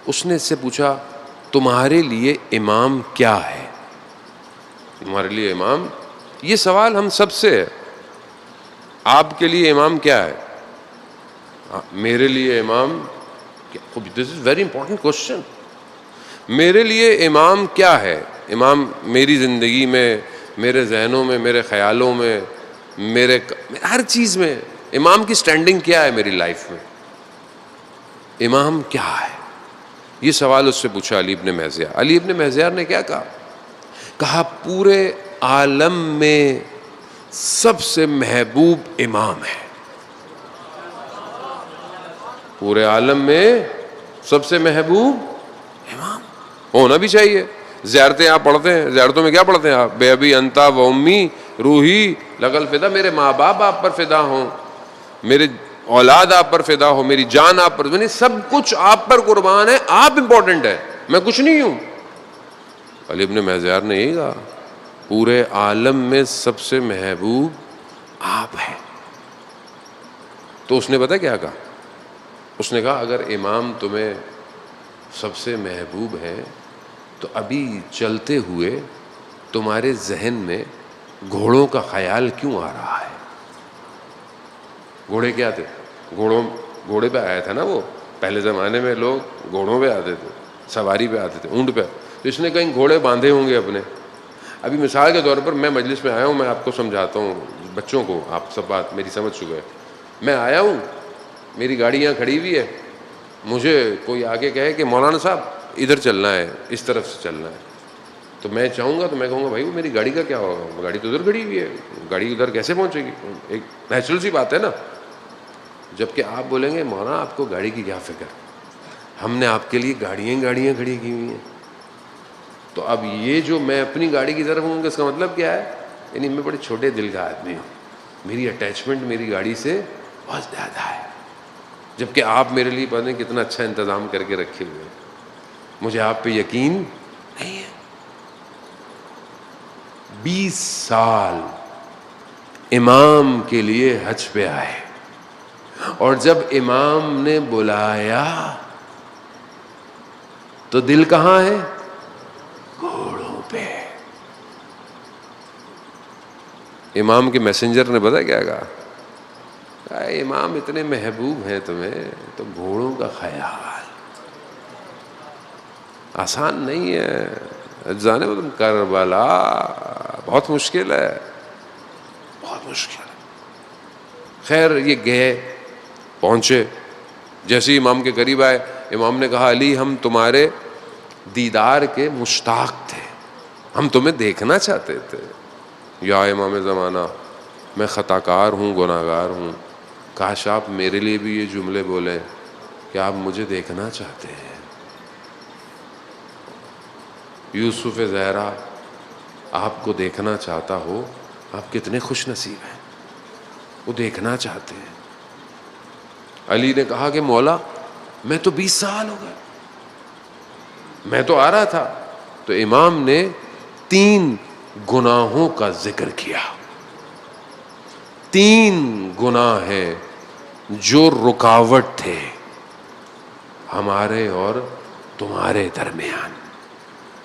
Speaker 1: اس نے اس سے پوچھا تمہارے لیے امام کیا ہے؟ تمہارے لیے امام، یہ سوال ہم سب سے ہے. آپ کے لیے امام کیا ہے؟ میرے لیے امام، دس از ویری امپورٹنٹ کوشچن. میرے لیے امام کیا ہے؟ امام میری زندگی میں، میرے ذہنوں میں، میرے خیالوں میں، میرے ہر چیز میں امام کی سٹینڈنگ کیا ہے میری لائف میں؟ امام کیا ہے؟ یہ سوال اس سے پوچھا علی ابن محذیار. علی ابن محذیار نے کیا کہا؟ کہا پورے عالم میں سب سے محبوب امام ہے. پورے عالم میں سب سے محبوب امام ہونا بھی چاہیے. زیارتیں آپ پڑھتے ہیں، زیارتوں میں کیا پڑھتے ہیں آپ؟ بے ابی انتا و امی روحی لگل فدا، میرے ماں باپ آپ پر فدا ہوں، میرے اولاد آپ پر فدا ہو، میری جان آپ پر، یعنی سب کچھ آپ پر قربان ہے، آپ امپورٹنٹ ہے، میں کچھ نہیں ہوں. علی ابن محذیار نے یہی کہا پورے عالم میں سب سے محبوب آپ ہیں. تو اس نے پتہ کیا کہا؟ اس نے کہا اگر امام تمہیں سب سے محبوب ہے تو ابھی چلتے ہوئے تمہارے ذہن میں گھوڑوں کا خیال کیوں آ رہا ہے؟ گھوڑے کیا تھے؟ گھوڑے پہ آیا تھا نا وہ. پہلے زمانے میں لوگ گھوڑوں پہ آتے تھے، سواری پہ آتے تھے، اونٹ پہ. تو اس نے کہیں گھوڑے باندھے ہوں گے اپنے. ابھی مثال کے طور پر میں مجلس میں آیا ہوں، میں آپ کو سمجھاتا ہوں، بچوں کو آپ سب بات میری سمجھ چکے ہیں. میں آیا ہوں، میری گاڑی یہاں کھڑی ہوئی ہے، مجھے کوئی آگے کہے کہ مولانا صاحب ادھر چلنا ہے، اس طرف سے چلنا ہے، تو میں چاہوں گا تو میں کہوں گا بھائی وہ میری گاڑی کا کیا ہوگا؟ گاڑی تو ادھر کھڑی ہوئی ہے، گاڑی ادھر کیسے پہنچے گی؟ ایک نیچرل سی بات ہے نا. جبکہ آپ بولیں گے مولانا آپ کو گاڑی کی کیا فکر، ہم نے آپ کے لیے گاڑیاں کھڑی کی ہوئی ہیں. تو اب یہ جو میں اپنی گاڑی کی طرف ہوں، اس کا مطلب کیا ہے؟ یعنی میں بڑے چھوٹے دل کا آدمی ہوں، میری اٹیچمنٹ میری گاڑی سے بہت زیادہ ہے. جبکہ آپ میرے لیے پتہ نہیں کتنا اچھا انتظام کر کے رکھے ہوئے ہیں، مجھے آپ پہ یقین نہیں ہے. 20 سال امام کے لیے حج پہ آئے، اور جب امام نے بلایا تو دل کہاں ہے؟ گھوڑوں پہ. امام کے میسنجر نے پتہ کیا کہا؟ امام اتنے محبوب ہیں تمہیں تو گھوڑوں کا خیال آسان نہیں ہے. جانے وہ تم کربلا بہت مشکل ہے، بہت مشکل ہے. خیر یہ گئے، پہنچے، جیسے امام کے قریب آئے، امام نے کہا علی ہم تمہارے دیدار کے مشتاق تھے، ہم تمہیں دیکھنا چاہتے تھے. یا امام زمانہ میں خطا کار ہوں، گناہ گار ہوں، کاش آپ میرے لیے بھی یہ جملے بولیں کہ آپ مجھے دیکھنا چاہتے ہیں. یوسف زہرا آپ کو دیکھنا چاہتا ہو، آپ کتنے خوش نصیب ہیں، وہ دیکھنا چاہتے ہیں. علی نے کہا کہ مولا میں تو 20 سال ہو گئے، میں تو آ رہا تھا. تو امام نے 3 گناہوں کا ذکر کیا. 3 گناہ ہیں جو رکاوٹ تھے ہمارے اور تمہارے درمیان.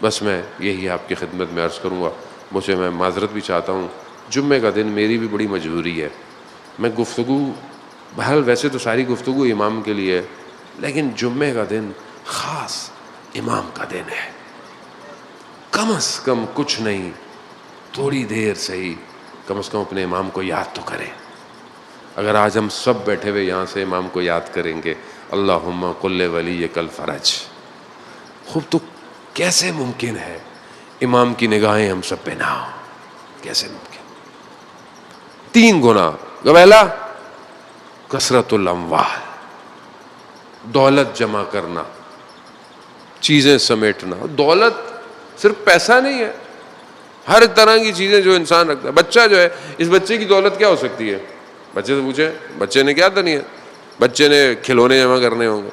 Speaker 1: بس میں یہی آپ کی خدمت میں عرض کروں گا. مجھے میں معذرت بھی چاہتا ہوں، جمعے کا دن میری بھی بڑی مجبوری ہے. میں گفتگو بہرحال ویسے تو ساری گفتگو امام کے لیے ہے، لیکن جمعے کا دن خاص امام کا دن ہے. کم از کم کچھ نہیں، تھوڑی دیر صحیح، کم از کم اپنے امام کو یاد تو کریں. اگر آج ہم سب بیٹھے ہوئے یہاں سے امام کو یاد کریں گے، اللہم قل ولیک الفرج، خوب تو کیسے ممکن ہے امام کی نگاہیں ہم سب پہ نہ ہوں؟ کیسے ممکن؟ 3 گناہ. پہلا کثرت الاموال، دولت جمع کرنا، چیزیں سمیٹنا. دولت صرف پیسہ نہیں ہے، ہر طرح کی چیزیں جو انسان رکھتا ہے. بچہ جو ہے، اس بچے کی دولت کیا ہو سکتی ہے؟ بچے سے پوچھیں، بچے نے کیا دنیا، بچے نے کھلونے جمع کرنے ہوں گے،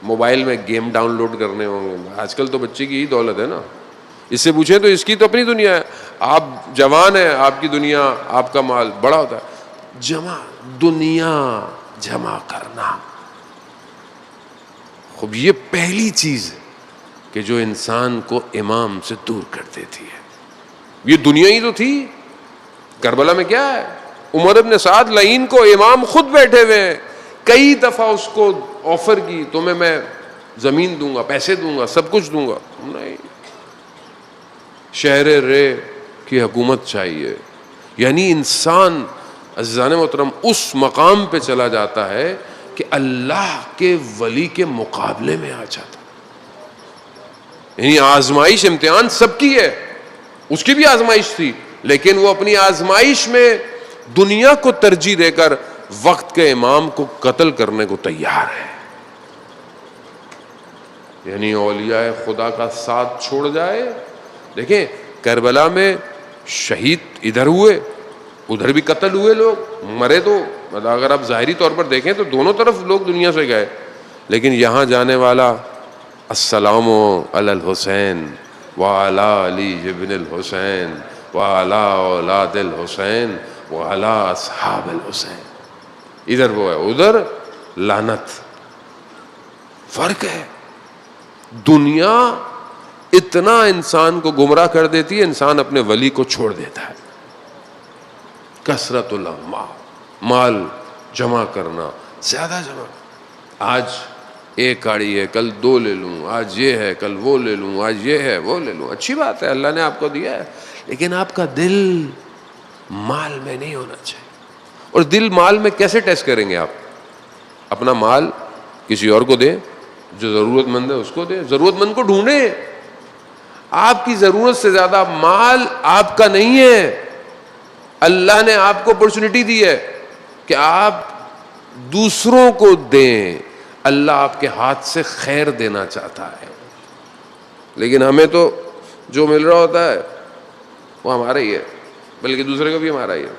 Speaker 1: موبائل میں گیم ڈاؤن لوڈ کرنے ہوں گے. آج کل تو بچے کی ہی دولت ہے نا. اس سے پوچھیں تو اس کی تو اپنی دنیا ہے. آپ جوان ہیں، آپ کی دنیا، آپ کا مال بڑا ہوتا ہے، دنیا جمع کرنا. خوب یہ پہلی چیز ہے کہ جو انسان کو امام سے دور کر دیتی ہے. یہ دنیا ہی تو تھی. کربلا میں کیا ہے، عمر ابن سعد لعین کو امام خود بیٹھے ہوئے ہیں، کئی دفعہ اس کو آفر کی تمہیں میں زمین دوں گا، پیسے دوں گا، سب کچھ دوں گا. نہیں، شہر رے کی حکومت چاہیے. یعنی انسان عزیزان محترم اس مقام پہ چلا جاتا ہے کہ اللہ کے ولی کے مقابلے میں آ جاتا. یعنی آزمائش، امتحان سب کی ہے، اس کی بھی آزمائش تھی، لیکن وہ اپنی آزمائش میں دنیا کو ترجیح دے کر وقت کے امام کو قتل کرنے کو تیار ہے. یعنی اولیاء خدا کا ساتھ چھوڑ جائے. دیکھیں کربلا میں شہید ادھر ہوئے، ادھر بھی قتل ہوئے، لوگ مرے. تو اگر آپ ظاہری طور پر دیکھیں تو دونوں طرف لوگ دنیا سے گئے، لیکن یہاں جانے والا السلام علی الحسین وعلی علی ابن الحسین وعلی اولاد الحسین وعلی اصحاب الحسین. ادھر وہ ہے، ادھر لعنت. فرق ہے. دنیا اتنا انسان کو گمراہ کر دیتی ہے، انسان اپنے ولی کو چھوڑ دیتا ہے. کثرت الاموال، مال جمع کرنا، زیادہ جمع. آج ایک گاڑی ہے، کل دو لے لوں، آج یہ ہے کل وہ لے لوں، آج یہ ہے وہ لے لوں. اچھی بات ہے، اللہ نے آپ کو دیا ہے، لیکن آپ کا دل مال میں نہیں ہونا چاہیے. اور دل مال میں کیسے ٹیسٹ کریں گے؟ آپ اپنا مال کسی اور کو دیں، جو ضرورت مند ہے اس کو دیں، ضرورت مند کو ڈھونڈیں. آپ کی ضرورت سے زیادہ مال آپ کا نہیں ہے. اللہ نے آپ کو اپرچونٹی دی ہے کہ آپ دوسروں کو دیں. اللہ آپ کے ہاتھ سے خیر دینا چاہتا ہے، لیکن ہمیں تو جو مل رہا ہوتا ہے وہ ہمارا ہی ہے، بلکہ دوسرے کا بھی ہمارا ہی ہے.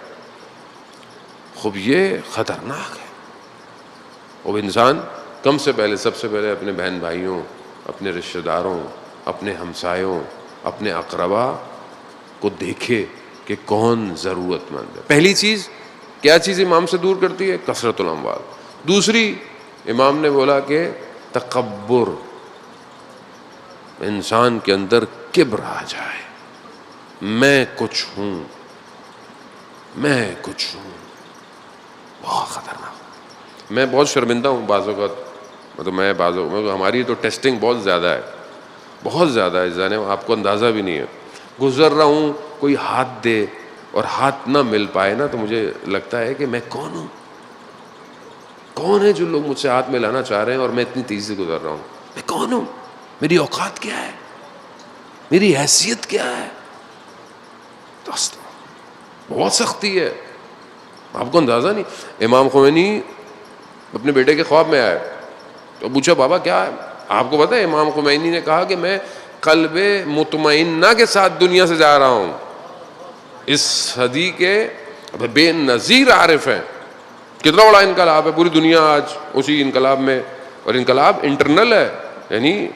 Speaker 1: خوب یہ خطرناک ہے. وہ انسان کم سے پہلے، سب سے پہلے اپنے بہن بھائیوں، اپنے رشتہ داروں، اپنے ہمسایوں، اپنے اقربا کو دیکھے کہ کون ضرورت مند ہے. پہلی چیز کیا چیز امام سے دور کرتی ہے؟ کثرت الاموال. دوسری، امام نے بولا کہ تکبر، انسان کے اندر کبر آ جائے، میں کچھ ہوں، میں کچھ ہوں. بہت خطرناک. میں بہت شرمندہ ہوں بعض اوقات، مطلب ہماری تو ٹیسٹنگ بہت زیادہ ہے، بہت زیادہ ہے جانے، آپ کو اندازہ بھی نہیں ہے. گزر رہا ہوں، کوئی ہاتھ دے اور ہاتھ نہ مل پائے نا، تو مجھے لگتا ہے کہ میں کون ہوں؟ کون ہے جو لوگ مجھ سے ہاتھ ملانا چاہ رہے ہیں اور میں اتنی تیزی سے گزر رہا ہوں؟ میں کون ہوں؟ میری اوقات کیا ہے؟ میری حیثیت کیا ہے؟ بہت سختی ہے، آپ کو اندازہ نہیں. امام خمینی اپنے بیٹے کے خواب میں آئے تو پوچھا بابا کیا ہے؟ آپ کو پتا ہے امام خمینی نے کہا کہ میں قلب مطمئنہ کے ساتھ دنیا سے جا رہا ہوں. اس صدی کے بے نظیر عارف ہیں. کتنا بڑا انقلاب ہے، پوری دنیا آج اسی انقلاب میں، اور انقلاب انٹرنل ہے، یعنی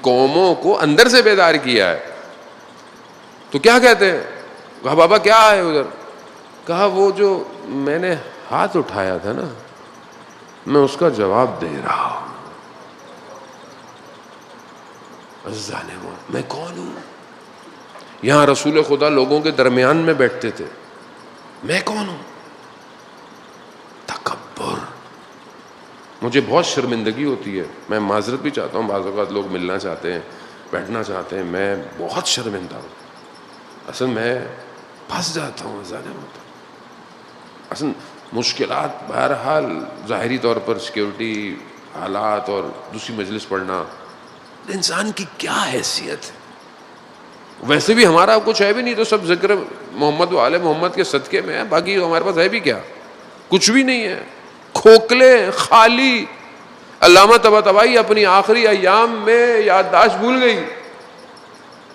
Speaker 1: قوموں کو اندر سے بیدار کیا ہے. تو کیا کہتے ہیں؟ کہا بابا کیا ہے ادھر؟ کہا وہ جو میں نے ہاتھ اٹھایا تھا نا، میں اس کا جواب دے رہا ہوں. عزیزان وہ میں کون ہوں؟ یہاں رسول خدا لوگوں کے درمیان میں بیٹھتے تھے، میں کون ہوں؟ تکبر. مجھے بہت شرمندگی ہوتی ہے، میں معذرت بھی چاہتا ہوں، بعض اوقات لوگ ملنا چاہتے ہیں، بیٹھنا چاہتے ہیں، میں بہت شرمندہ ہوں. اصل میں پھنس جاتا ہوں اصل مشکلات. بہرحال ظاہری طور پر سیکیورٹی حالات اور دوسری مجلس پڑھنا، انسان کی کیا حیثیت ہے؟ ویسے بھی ہمارا کچھ ہے بھی نہیں، تو سب ذکر محمد و آل محمد کے صدقے میں ہے، باقی ہمارے پاس ہے بھی کیا؟ کچھ بھی نہیں ہے، کھوکھلے، خالی. علامہ طباطبائی اپنی آخری ایام میں یادداشت بھول گئی.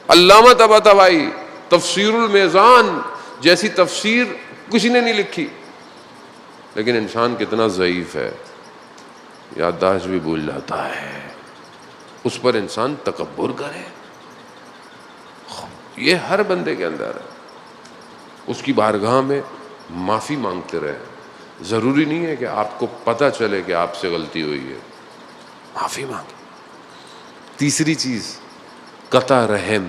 Speaker 1: علامہ طباطبائی تفسیر المیزان جیسی تفسیر کسی نے نہیں لکھی. لیکن انسان کتنا ضعیف ہے، یادداشت بھی بھول جاتا ہے. اس پر انسان تکبر کرے. یہ ہر بندے کے اندر ہے. اس کی بارگاہ میں معافی مانگتے رہے. ضروری نہیں ہے کہ آپ کو پتہ چلے کہ آپ سے غلطی ہوئی ہے، معافی مانگے. تیسری چیز قطع رحم،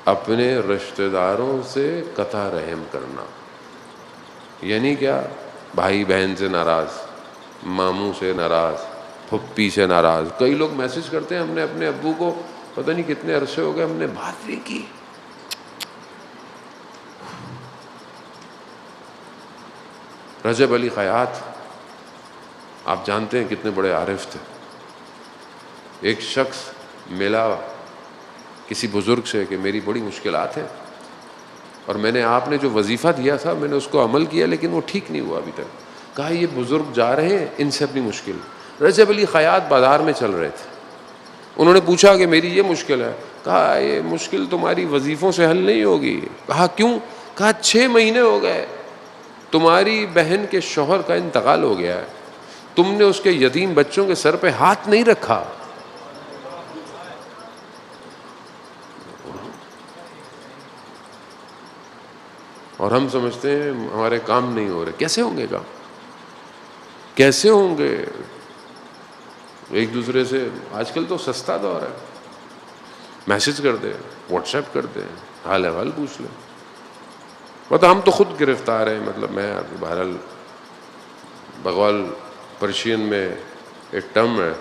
Speaker 1: اپنے رشتہ داروں سے قطع رحم کرنا. یعنی کیا؟ بھائی بہن سے ناراض، ماموں سے ناراض، پھپھی سے ناراض. کئی لوگ میسج کرتے ہیں ہم نے اپنے ابو کو پتہ نہیں کتنے عرصے ہو گئے ہم نے بات نہیں کی. رجب علی خیاط آپ جانتے ہیں کتنے بڑے عارف تھے. ایک شخص ملا کسی بزرگ سے کہ میری بڑی مشکلات ہیں اور میں نے آپ نے جو وظیفہ دیا تھا میں نے اس کو عمل کیا لیکن وہ ٹھیک نہیں ہوا ابھی تک. کہا یہ بزرگ جا رہے ہیں ان سے اپنی مشکل. رجب علی خیاط بازار میں چل رہے تھے. انہوں نے پوچھا کہ میری یہ مشکل ہے. کہا یہ مشکل تمہاری وظیفوں سے حل نہیں ہوگی. کہا کیوں؟ کہا 6 مہینے ہو گئے تمہاری بہن کے شوہر کا انتقال ہو گیا ہے، تم نے اس کے یتیم بچوں کے سر پہ ہاتھ نہیں رکھا. اور ہم سمجھتے ہیں ہمارے کام نہیں ہو رہے. کیسے ہوں گے کام؟ کیسے ہوں گے؟ ایک دوسرے سے آج کل تو سستا دور ہے، میسج کر دیں، واٹس ایپ کر دیں، حال احوال پوچھ لیں. ہم تو خود گرفتار ہیں. مطلب میں بہرحال بقول پرشین میں ایک ٹرم ہے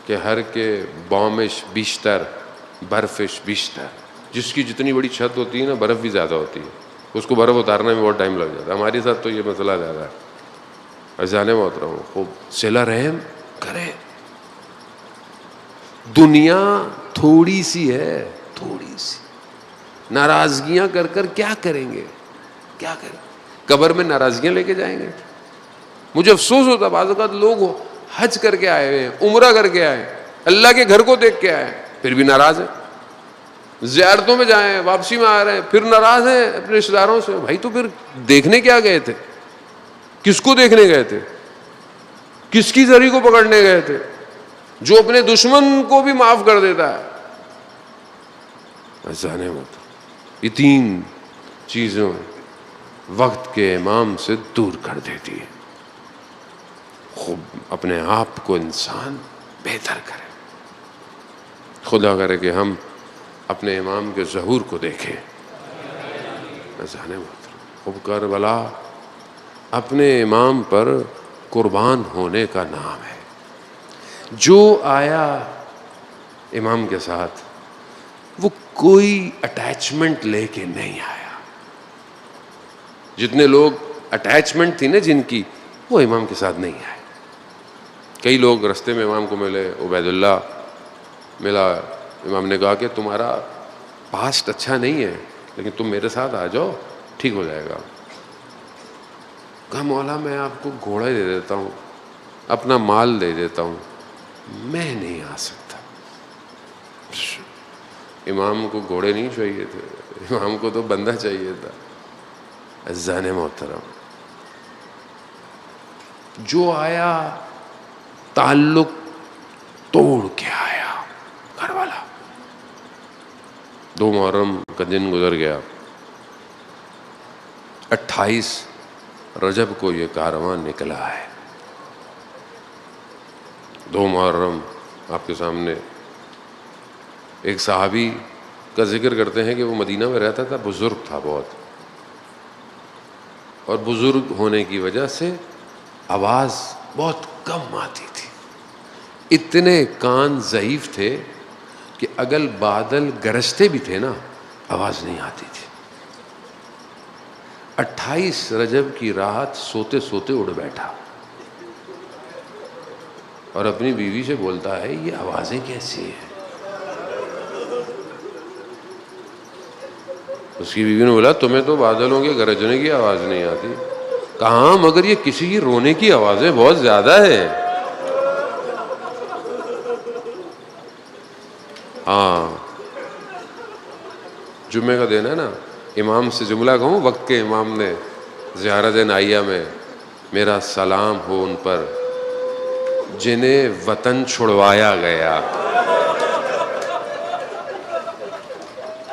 Speaker 1: کہ ہر کے بومش بیشتر برفش بیشتر. جس کی جتنی بڑی چھت ہوتی ہے نا برف بھی زیادہ ہوتی ہے، اس کو برف اتارنے میں بہت ٹائم لگ جاتا ہے. ہمارے ساتھ تو یہ مسئلہ زیادہ ہے. عزیزان محترم خوب صلہ رحم کریں. دنیا تھوڑی سی ہے، تھوڑی سی. ناراضگیاں کر کر کیا کریں گے؟ کیا کریں؟ قبر میں ناراضگیاں لے کے جائیں گے. مجھے افسوس ہوتا بعض اوقات لوگ حج کر کے آئے ہیں، عمرہ کر کے آئے، اللہ کے گھر کو دیکھ کے آئے، پھر بھی ناراض ہیں. زیارتوں میں جائیں، واپسی میں آ رہے ہیں، پھر ناراض ہیں اپنے رشتہ داروں سے. بھائی تو پھر دیکھنے کیا گئے تھے؟ کس کو دیکھنے گئے تھے؟ کس کی زری کو پکڑنے گئے تھے جو اپنے دشمن کو بھی معاف کر دیتا ہے؟ جانے مت. یہ 3 چیزوں وقت کے امام سے دور کر دیتی ہے. خوب اپنے آپ کو انسان بہتر کرے. خدا کرے کہ ہم اپنے امام کے ظہور کو دیکھیں. جانے مت. خوب کربلا اپنے امام پر قربان ہونے کا نام ہے. جو آیا امام کے ساتھ وہ کوئی اٹیچمنٹ لے کے نہیں آیا. جتنے لوگ اٹیچمنٹ تھی نا جن کی، وہ امام کے ساتھ نہیں آئے. کئی لوگ رستے میں امام کو ملے. عبید اللہ ملا. امام نے کہا کہ تمہارا پاسٹ اچھا نہیں ہے لیکن تم میرے ساتھ آ جاؤ، ٹھیک ہو جائے گا. کہا مولا میں آپ کو گھوڑا دے دیتا ہوں، اپنا مال دے دیتا ہوں، میں نہیں آ سکتا. امام کو گھوڑے نہیں چاہیے تھے، امام کو تو بندہ چاہیے تھا. عزیزان محترم جو آیا تعلق توڑ کے آیا. گھر والا 2 محرم کا دن گزر گیا. 28 رجب کو یہ کارواں نکلا ہے. 2 محرم آپ کے سامنے ایک صحابی کا ذکر کرتے ہیں کہ وہ مدینہ میں رہتا تھا، بزرگ تھا بہت، اور بزرگ ہونے کی وجہ سے آواز بہت کم آتی تھی. اتنے کان ضعیف تھے کہ اگر بادل گرجتے بھی تھے نا آواز نہیں آتی تھی. 28 رجب کی رات سوتے سوتے اڑ بیٹھا اور اپنی بیوی سے بولتا ہے یہ آوازیں کیسی ہیں؟ اس کی بیوی نے بولا تمہیں تو بادلوں کے گرجنے کی آواز نہیں آتی. کہاں مگر یہ کسی کی رونے کی آوازیں بہت زیادہ ہیں. ہاں جمعے کا دن ہے نا، امام سے جملہ کہوں. وقت کے امام نے زیارت نائیہ میں میرا سلام ہو ان پر جنہیں وطن چھڑوایا گیا.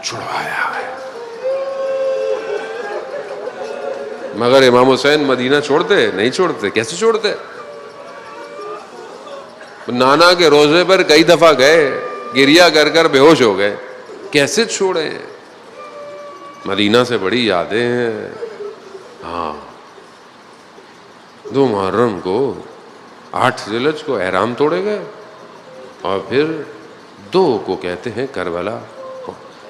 Speaker 1: چھڑوایا مگر امام حسین مدینہ چھوڑتے نہیں؟ چھوڑتے. کیسے چھوڑتے؟ نانا کے روزے پر کئی دفعہ گئے, گریا کر کر بے ہوش ہو گئے, کیسے چھوڑے؟ مدینہ سے بڑی یادیں ہیں. ہاں 2 محرم کو 8 ذیلحج کو احرام توڑے گئے, اور پھر 2 کو کہتے ہیں کربلا.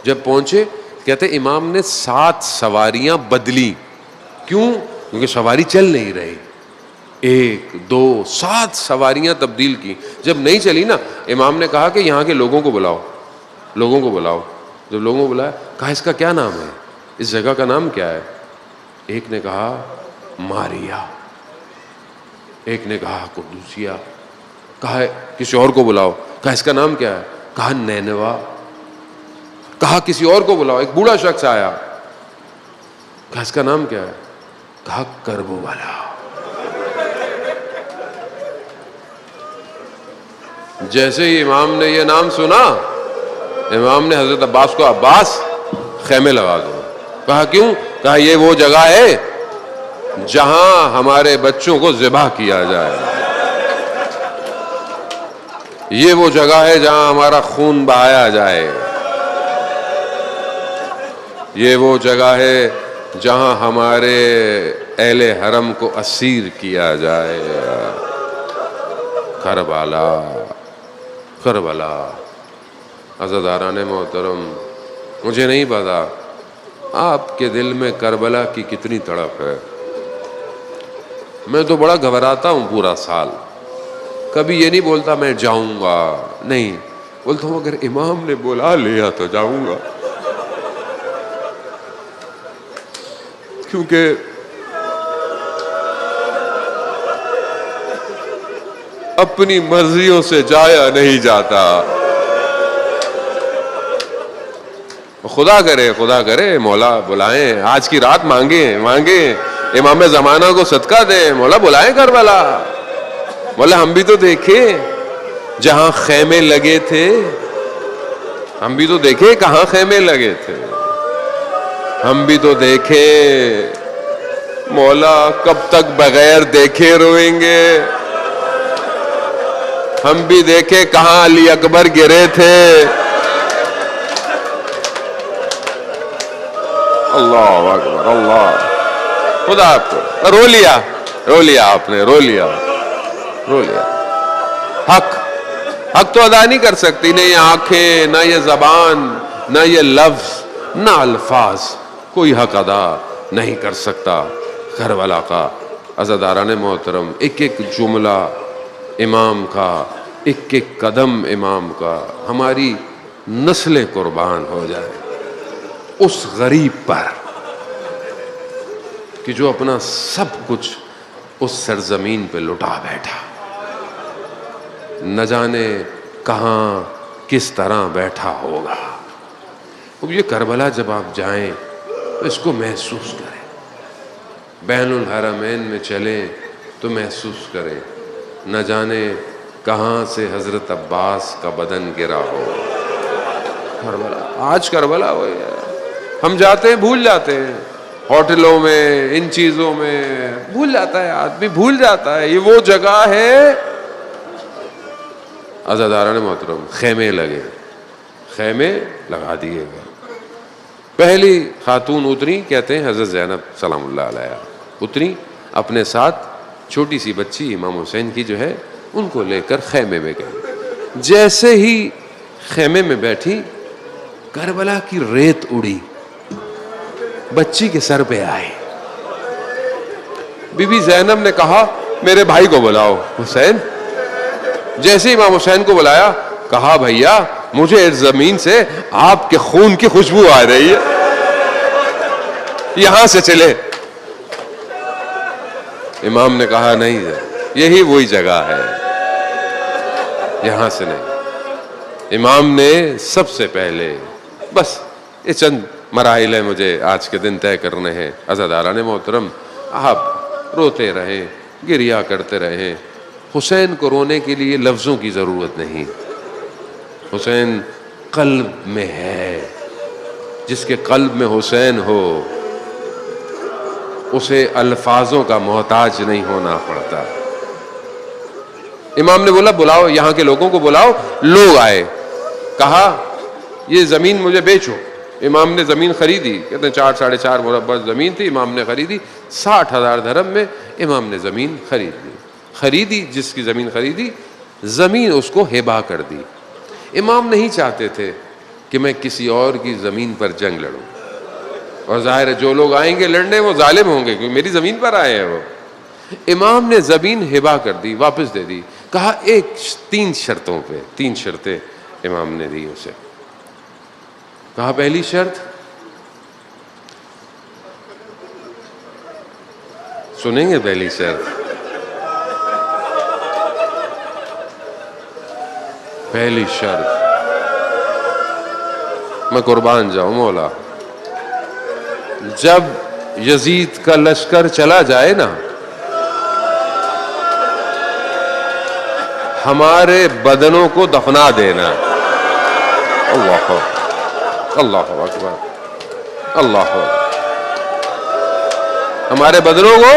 Speaker 1: جب پہنچے کہتے امام نے 7 سواریاں بدلی. کیوں؟ کیونکہ سواری چل نہیں رہی. 1 2 7 سواریاں تبدیل کی. جب نہیں چلی نا, امام نے کہا کہ یہاں کے لوگوں کو بلاؤ, لوگوں کو بلاؤ. جب لوگوں کو بلایا, کہا اس کا کیا نام ہے, اس جگہ کا نام کیا ہے؟ ایک نے کہا ماریا, ایک نے کہا قدوسیہ. کہا کسی اور کو بلاؤ. کہا اس کا نام کیا ہے؟ کہا نینوا. کہا کسی اور کو بلاؤ. ایک بوڑھا شخص آیا, کہا اس کا نام کیا ہے؟ کہا کربلا. جیسے ہی امام نے یہ نام سنا, امام نے حضرت عباس کو, عباس خیمے لگا دو. کہا کیوں؟ کہا یہ وہ جگہ ہے جہاں ہمارے بچوں کو ذبح کیا جائے, یہ وہ جگہ ہے جہاں ہمارا خون بہایا جائے, یہ وہ جگہ ہے جہاں ہمارے اہل حرم کو اسیر کیا جائے. کربلا, کربلا. عزاداران محترم, مجھے نہیں پتا آپ کے دل میں کربلا کی کتنی تڑپ ہے. میں تو بڑا گھبراتا ہوں پورا سال. کبھی یہ نہیں بولتا میں جاؤں گا, نہیں بولتا ہوں اگر امام نے بلا لیا تو جاؤں گا. کیونکہ اپنی مرضیوں سے جایا نہیں جاتا. خدا کرے مولا بلائیں, آج کی رات مانگیں امام زمانہ کو صدقہ دیں, مولا بلائیں کربلا. مولا ہم بھی تو دیکھیں جہاں خیمے لگے تھے, ہم بھی تو دیکھیں کہاں خیمے لگے تھے, ہم بھی تو دیکھیں مولا کب تک بغیر دیکھے روئیں گے. ہم بھی دیکھیں کہاں علی اکبر گرے تھے. اللہ اکبر, اللہ. خدا آپ کو رو لیا آپ نے, رو لیا. حق تو ادا نہیں کر سکتی, نہ یہ آنکھیں, نہ یہ زبان, نہ یہ لفظ, نہ الفاظ, کوئی حق ادا نہیں کر سکتا کربلا کا. عزاداران محترم, ایک ایک جملہ امام کا, ایک ایک قدم امام کا, ہماری نسلیں قربان ہو جائے اس غریب پر کہ جو اپنا سب کچھ اس سرزمین پہ لٹا بیٹھا. نہ جانے کہاں کس طرح بیٹھا ہوگا. اب یہ کربلا جب آپ جائیں تو اس کو محسوس کریں, بین الحرمین میں چلیں تو محسوس کریں. نہ جانے کہاں سے حضرت عباس کا بدن گرا ہو. کربلا, آج کربلا ہوئی ہے. ہم جاتے ہیں بھول جاتے ہیں, ہوٹلوں میں, ان چیزوں میں بھول جاتا ہے آدمی, بھول جاتا ہے یہ وہ جگہ ہے. عزاداران محترم, خیمے لگا دیے گئے. پہلی خاتون اتری, کہتے ہیں حضرت زینب سلام اللہ علیہا اتری, اپنے ساتھ چھوٹی سی بچی امام حسین کی جو ہے ان کو لے کر خیمے میں گئے. جیسے ہی خیمے میں بیٹھی, کربلا کی ریت اڑی, بچی کے سر پہ آئی. بی بی زینب نے کہا میرے بھائی کو بلاؤ حسین. جیسے امام حسین کو بلایا, کہا بھیا مجھے اس زمین سے آپ کے خون کی خوشبو آ رہی ہے, یہاں سے چلے. امام نے کہا نہیں, یہی وہی جگہ ہے, یہاں سے نہیں. امام نے سب سے پہلے, بس یہ چند مراحل مجھے آج کے دن طے کرنے ہیں. عزاداران محترم, آپ روتے رہیں, گریا کرتے رہیں. حسین کو رونے کے لیے لفظوں کی ضرورت نہیں. حسین قلب میں ہے, جس کے قلب میں حسین ہو اسے الفاظوں کا محتاج نہیں ہونا پڑتا. امام نے بولا بلاؤ یہاں کے لوگوں کو بلاؤ. لوگ آئے, کہا یہ زمین مجھے بیچو. امام نے زمین خریدی, کہتے ہیں 4-4.5 مربع زمین تھی, امام نے خریدی 60,000 درہم میں. امام نے زمین خریدی, جس کی زمین خریدی زمین اس کو ہبہ کر دی. امام نہیں چاہتے تھے کہ میں کسی اور کی زمین پر جنگ لڑوں, اور ظاہر ہے جو لوگ آئیں گے لڑنے وہ ظالم ہوں گے کیونکہ میری زمین پر آئے ہیں وہ. امام نے زمین ہبہ کر دی, واپس دے دی. کہا 3 شرطوں پہ, 3 شرطیں امام نے دی اسے. کہا پہلی شرط, سنیں گے پہلی شرط, پہلی شرط, میں قربان جاؤں مولا, جب یزید کا لشکر چلا جائے نا, ہمارے بدنوں کو دفنا دینا. اللہ اکبر, اللہ اکبر. ہمارے بدنوں کو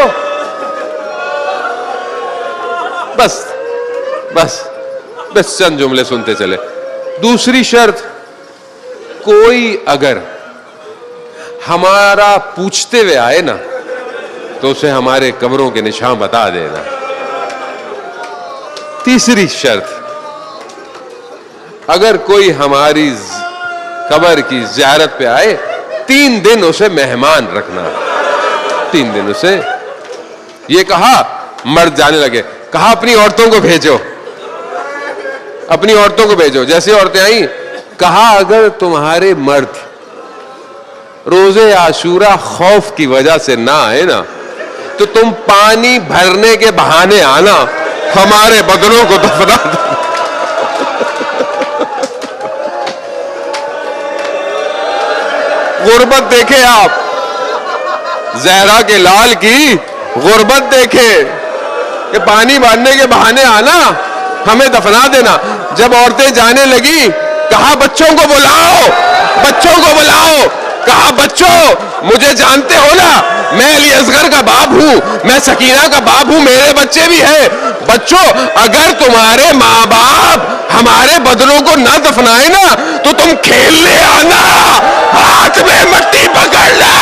Speaker 1: بس چند جملے سنتے چلے. دوسری شرط, کوئی اگر ہمارا پوچھتے ہوئے آئے نا تو اسے ہمارے قبروں کے نشان بتا دینا. تیسری شرط, اگر کوئی ہماری قبر کی زیارت پہ آئے 3 دن اسے مہمان رکھنا. 3 دن اسے. یہ کہا, مرد جانے لگے, کہا اپنی عورتوں کو بھیجو, اپنی عورتوں کو بھیجو. جیسے عورتیں آئیں, کہا اگر تمہارے مرد روزے عاشورہ خوف کی وجہ سے نہ آئے نا تو تم پانی بھرنے کے بہانے آنا, ہمارے بدنوں کو دفنا دو. غربت دیکھے آپ, زہرا کے لال کی غربت دیکھے کہ پانی بھرنے کے بہانے آنا, ہمیں دفنا دینا. جب عورتیں جانے لگی, کہا بچوں کو بلاؤ, بچوں کو بلاؤ. کہا بچوں مجھے جانتے ہو نا, میں علی اصغر کا باپ ہوں, میں سکینہ کا باپ ہوں, میرے بچے بھی ہیں. بچوں اگر تمہارے ماں باپ ہمارے بدنوں کو نہ دفنائے نا تو تم کھیلنے آنا, ہاتھ میں مٹی پکڑنا.